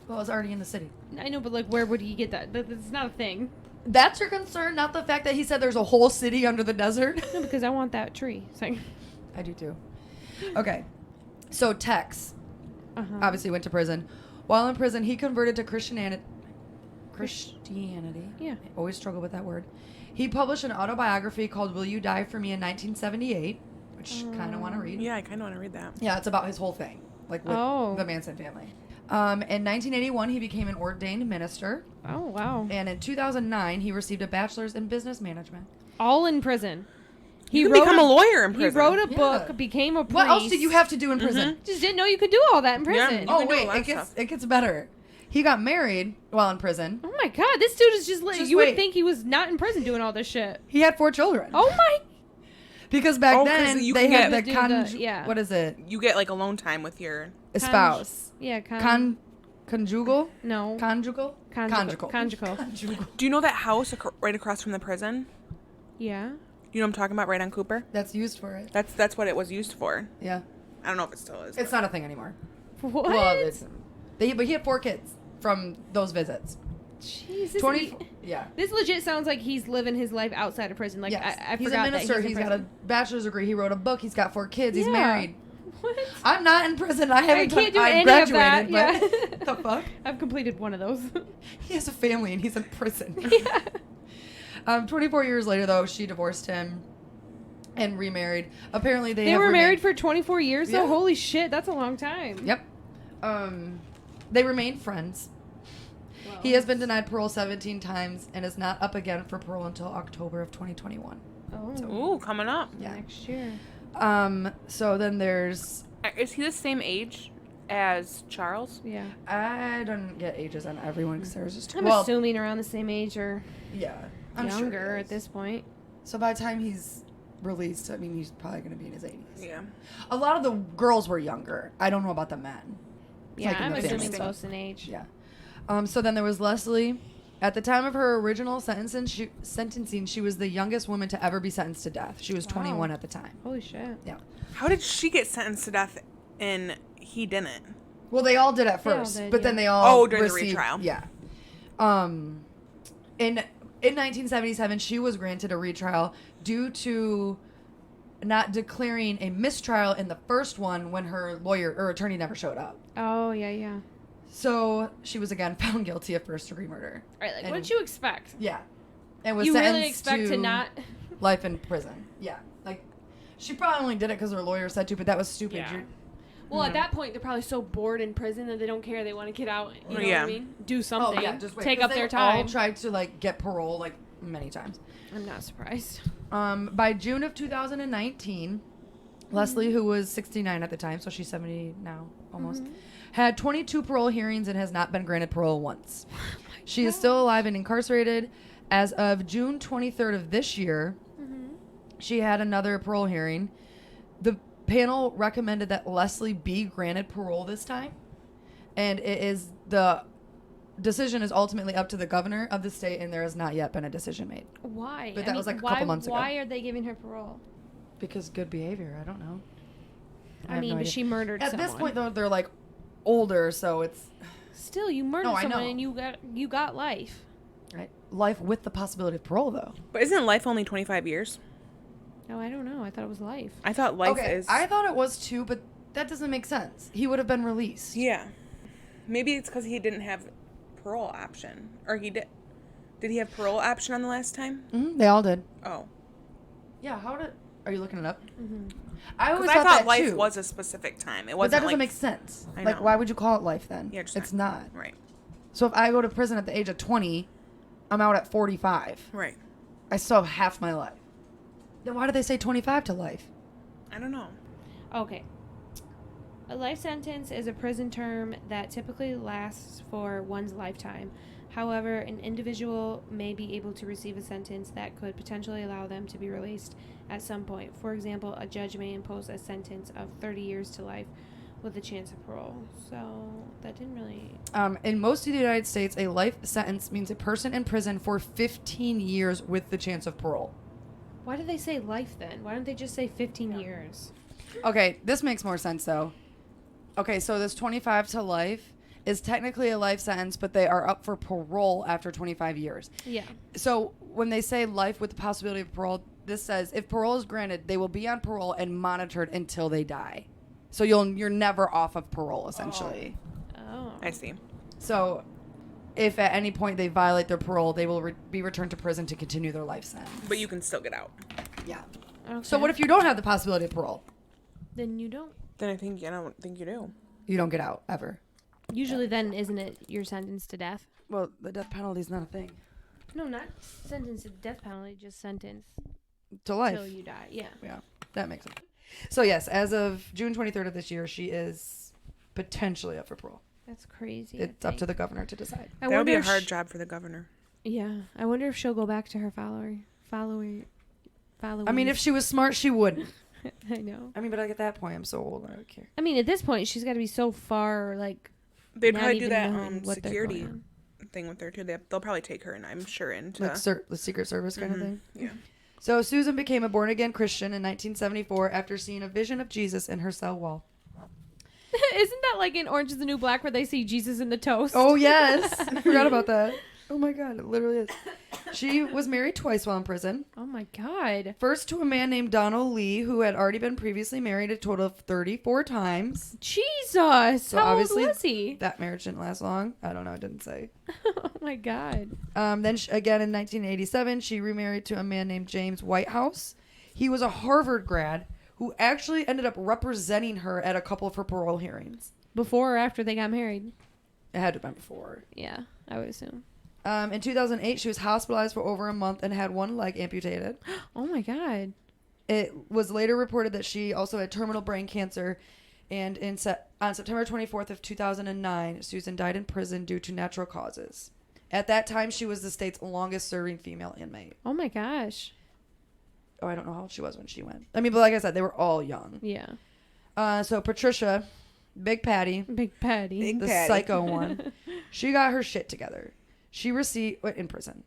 Well, it's already in the city. I know, but, like, where would he get that? That's not a thing. That's your concern, not the fact that he said there's a whole city under the desert? No, because I want that tree. So. I do too. Okay. So Tex obviously went to prison. While in prison, he converted to Christianity. Yeah. I always struggle with that word. He published an autobiography called Will You Die For Me in 1978, which kind of want to read. Yeah, I kind of want to read that. Yeah, it's about his whole thing, like with the Manson family. In 1981, he became an ordained minister. Oh, wow. And in 2009, he received a bachelor's in business management. All in prison. He could become a lawyer in prison. He wrote a book, became a priest. What else did you have to do in prison? Just didn't know you could do all that in prison. Yeah. Oh, wait, it gets better. He got married while in prison. Oh, my God. This dude is just you wait. would think he was not in prison doing all this shit. He had 4 children. Oh, my. Because back then, they had yeah. what is it? You get like alone time with your spouse. Yeah, Conjugal? No. Conjugal. Conjugal. Do you know that house right across from the prison? Yeah. You know what I'm talking about, right on Cooper? That's used for it. That's what it was used for. Yeah. I don't know if it still is. It's not a thing anymore. What? Well, but he had 4 kids from those visits. Jesus. 20. Yeah. This legit sounds like he's living his life outside of prison. Like Yes. I He's a forgot minister. that He's got a bachelor's degree. He wrote a book. He's got 4 kids. He's married. What? I'm not in prison. I haven't can't do I've any of graduated. that. But Yeah. the fuck? I've completed one of those. He has a family and he's in prison. Yeah. 24 years later, though, she divorced him and remarried. Apparently, they were married for 24 years. Yeah. Though? Holy shit, that's a long time. Yep. They remained friends. Well, he has been denied parole 17 times and is not up again for parole until October of 2021. Oh. So, ooh, coming up. Yeah. Next year. So then there's... Is he the same age as Charles? Yeah. I don't get ages on everyone because there's just... I'm assuming around the same age or I'm younger sure at this point. So by the time he's released, I mean, he's probably going to be in his 80s. Yeah. A lot of the girls were younger. I don't know about the men. It's Yeah, like I'm assuming stuff. close in age. Yeah. So then there was Leslie. At the time of her original sentencing, she was the youngest woman to ever be sentenced to death. She was 21 at the time. Holy shit. Yeah. How did she get sentenced to death and he didn't? Well, they all did at first, did, but then they all during received, the retrial. Yeah. In 1977, she was granted a retrial due to not declaring a mistrial in the first one when her lawyer or attorney never showed up. Oh, yeah. So she was again found guilty of first-degree murder. Right, like, what did you expect? Yeah. And was You sentenced really expect to not... life in prison. Yeah. Like, she probably only did it because her lawyer said to, but that was stupid. Yeah. Well, at that point, they're probably so bored in prison that they don't care. They want to get out. You know what I mean? Do something. Oh, yeah, just wait. Take up their They time. all tried to, like, get parole, like, many times. I'm not surprised. By June of 2019, Leslie, who was 69 at the time, so she's 70 now, almost, had 22 parole hearings and has not been granted parole once. She is still alive and incarcerated. As of June 23rd of this year, she had another parole hearing. The panel recommended that Leslie be granted parole this time, and the decision is ultimately up to the governor of the state, and there has not yet been a decision made. Why? But that was like a couple months ago. Why are they giving her parole? Because good behavior. I don't know. I mean, but she murdered someone. At this point, though, they're like older, so it's still you murdered someone and you got life. Right, life with the possibility of parole, though. But isn't life only 25 years? No, I don't know. I thought it was life. I thought life is. I thought it was too, but that doesn't make sense. He would have been released. Yeah, maybe it's because he didn't have parole option, or he did. Did he have parole option on the last time? They all did. Oh. Yeah. Are you looking it up? I thought life too. Was a specific time. It wasn't. But that doesn't like, make sense. I like, know. why would you call it life then? Yeah, it's not. Right. So if I go to prison at the age of 20, I'm out at 45. Right. I still have half my life. Then why do they say 25 to life? I don't know. Okay. A life sentence is a prison term that typically lasts for one's lifetime. However, an individual may be able to receive a sentence that could potentially allow them to be released at some point. For example, a judge may impose a sentence of 30 years to life with a chance of parole. So that didn't really... In most of the United States, a life sentence means a person in prison for 15 years with the chance of parole. Why did they say life then? Why don't they just say 15 years? Okay, this makes more sense, though. Okay, so this 25 to life is technically a life sentence, but they are up for parole after 25 years. Yeah. So when they say life with the possibility of parole, this says if parole is granted, they will be on parole and monitored until they die. So you're never off of parole, essentially. Oh. I see. So if at any point they violate their parole, they will be returned to prison to continue their life sentence. But you can still get out. Yeah. Okay. So what if you don't have the possibility of parole? Then you don't. Then I don't think you do. You don't get out, ever. Usually then, isn't it you're sentenced to death? Well, the death penalty is not a thing. No, not sentenced to death penalty, just sentenced To life. till you die. Yeah. Yeah, that makes sense. So yes, as of June 23rd of this year, she is potentially up for parole. That's crazy. It's up to the governor to decide. That would be a hard job for the governor. Yeah. I wonder if she'll go back to her following. I mean, if she was smart, she wouldn't. I know. I mean, but like at that point, I'm so old, I don't care. I mean, at this point, she's got to be so far, like... They'd not probably do even that knowing what they're security going on. thing with her, too. They'll probably take her, and I'm sure, into... Like the Secret Service kind of thing? Yeah. So Susan became a born-again Christian in 1974 after seeing a vision of Jesus in her cell wall. Isn't that like in Orange is the New Black where they see Jesus in the toast? Oh, yes. I forgot about that. Oh, my God. It literally is. She was married twice while in prison. Oh, my God. First to a man named Donald Lee, who had already been previously married a total of 34 times. Jesus. So How obviously old was he? That marriage didn't last long. I don't know. It didn't say. Oh, my God. Then again in 1987, she remarried to a man named James Whitehouse. He was a Harvard grad who actually ended up representing her at a couple of her parole hearings. Before or after they got married? It had to have been before. Yeah, I would assume. In 2008, she was hospitalized for over a month and had one leg amputated. Oh, my God. It was later reported that she also had terminal brain cancer. And on September 24th of 2009, Susan died in prison due to natural causes. At that time, she was the state's longest-serving female inmate. Oh, my gosh. Oh, I don't know how old she was when she went. I mean, but like I said, they were all young. Yeah. So Patricia, Big Patty, Big Patty. the psycho one, she got her shit together. She received, in prison,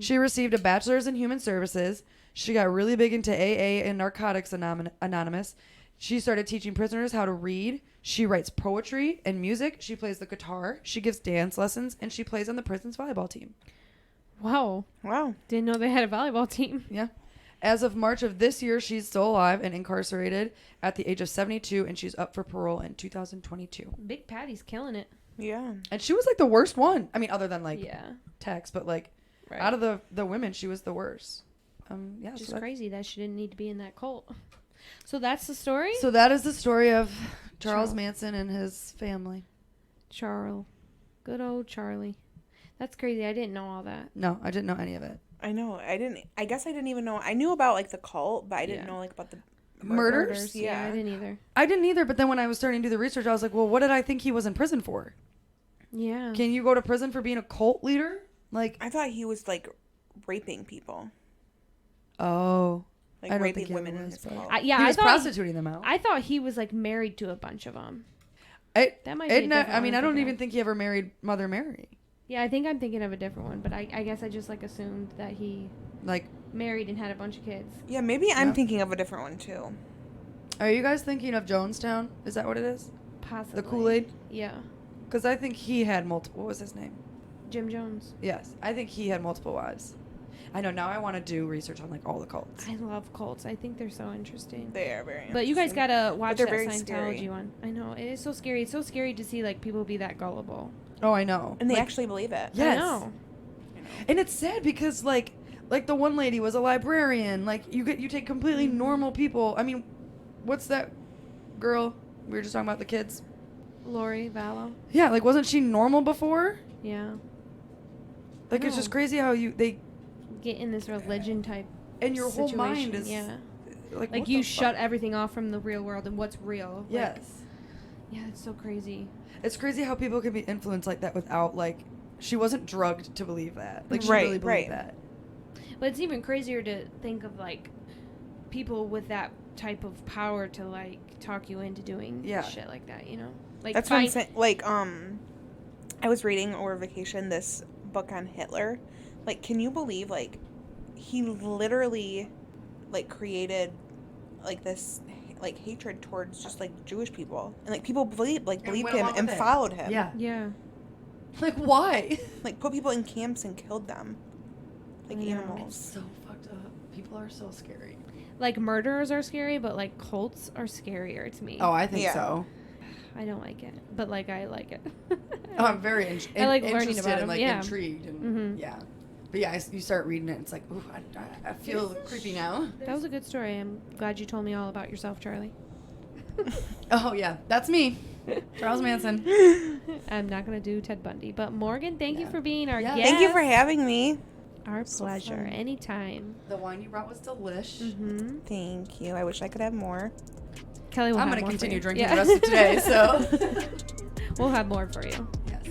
She received a bachelor's in human services. She got really big into AA and Narcotics Anonymous. She started teaching prisoners how to read. She writes poetry and music. She plays the guitar. She gives dance lessons, and she plays on the prison's volleyball team. Wow. Didn't know they had a volleyball team. Yeah. As of March of this year, she's still alive and incarcerated at the age of 72, and she's up for parole in 2022. Big Patty's killing it. Yeah. And she was like the worst one. I mean, other than like Yeah. Tex, but like Right. out of the women, she was the worst. Yeah. Just crazy that she didn't need to be in that cult. So that's the story? So that is the story of Charles Manson and his family. Charles. Good old Charlie. That's crazy. I didn't know all that. No, I didn't know any of it. I know. I guess I didn't even know. I knew about like the cult, but I didn't know like about the murders. Yeah, I didn't either. I didn't either, but then when I was starting to do the research, I was like, well, what did I think he was in prison for? Yeah. Can you go to prison for being a cult leader? Like, I thought he was like raping people. Oh. Like I don't raping think he women in was, his but- cult. He was prostituting them out. I thought he was like married to a bunch of them. That might be a different I mean, one I don't I'm even think he ever married Mother Mary. Yeah, I think I'm thinking of a different one, but I guess I just like assumed that he like married and had a bunch of kids. Yeah, maybe I'm thinking of a different one too. Are you guys thinking of Jonestown? Is that what it is? Possibly. The Kool-Aid? Yeah. Because I think he had multiple. What was his name? Jim Jones. Yes, I think he had multiple wives. I know. Now I want to do research on like all the cults. I love cults. I think they're so interesting. They are very interesting. But you guys gotta watch that very Scientology scary. one. I know. It is so scary. It's so scary to see like people be that gullible. Oh, I know. And they like, actually believe it. Yes. I know. And it's sad because like the one lady was a librarian. Like you take completely normal people. I mean, what's that girl we were just talking about, the kids? Lori Vallow. Yeah, like wasn't she normal before? Yeah. Like it's just crazy how they get in this religion type and your situation. whole mind is like what you the shut fuck? everything off from the real world and what's real. Yes. Like, Yeah, it's so crazy. It's crazy how people can be influenced like that without, like, she wasn't drugged to believe that. Like, she Right, really believed right. that. But it's even crazier to think of, like, people with that type of power to, like, talk you into doing shit like that, you know? Like, that's what I'm saying. Like, I was reading over vacation this book on Hitler. Like, can you believe, like, he literally, like, created, like, this, like, hatred towards just, like, Jewish people. And, like, people believed him and followed him. Yeah. Yeah. Like, why? Like, put people in camps and killed them. Like, animals. It's so fucked up. People are so scary. Like, murderers are scary, but, like, cults are scarier to me. Oh, I think so. I don't like it, but, like, I like it. Oh, I'm very I like interested learning about and, like, them. intrigued. And, yeah. But, yeah, you start reading it, it's like, ooh, I feel creepy now. That was a good story. I'm glad you told me all about yourself, Charlie. Oh, yeah. That's me. Charles Manson. I'm not going to do Ted Bundy. But, Morgan, thank you for being our guest. Thank you for having me. Our pleasure. Fun. Anytime. The wine you brought was delish. Mm-hmm. Thank you. I wish I could have more. Kelly will I'm have going to more continue for you. drinking the rest of today, so. We'll have more for you. Yes.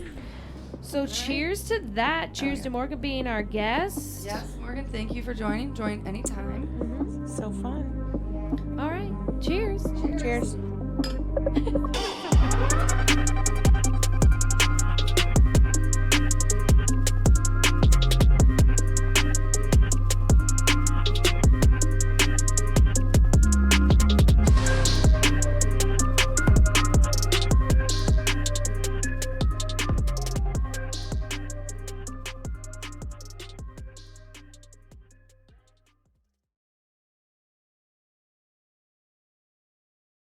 So cheers to that. Cheers to Morgan being our guest. Yes, Morgan, thank you for joining. Join anytime. Mm-hmm. So fun. All right. Cheers. Cheers.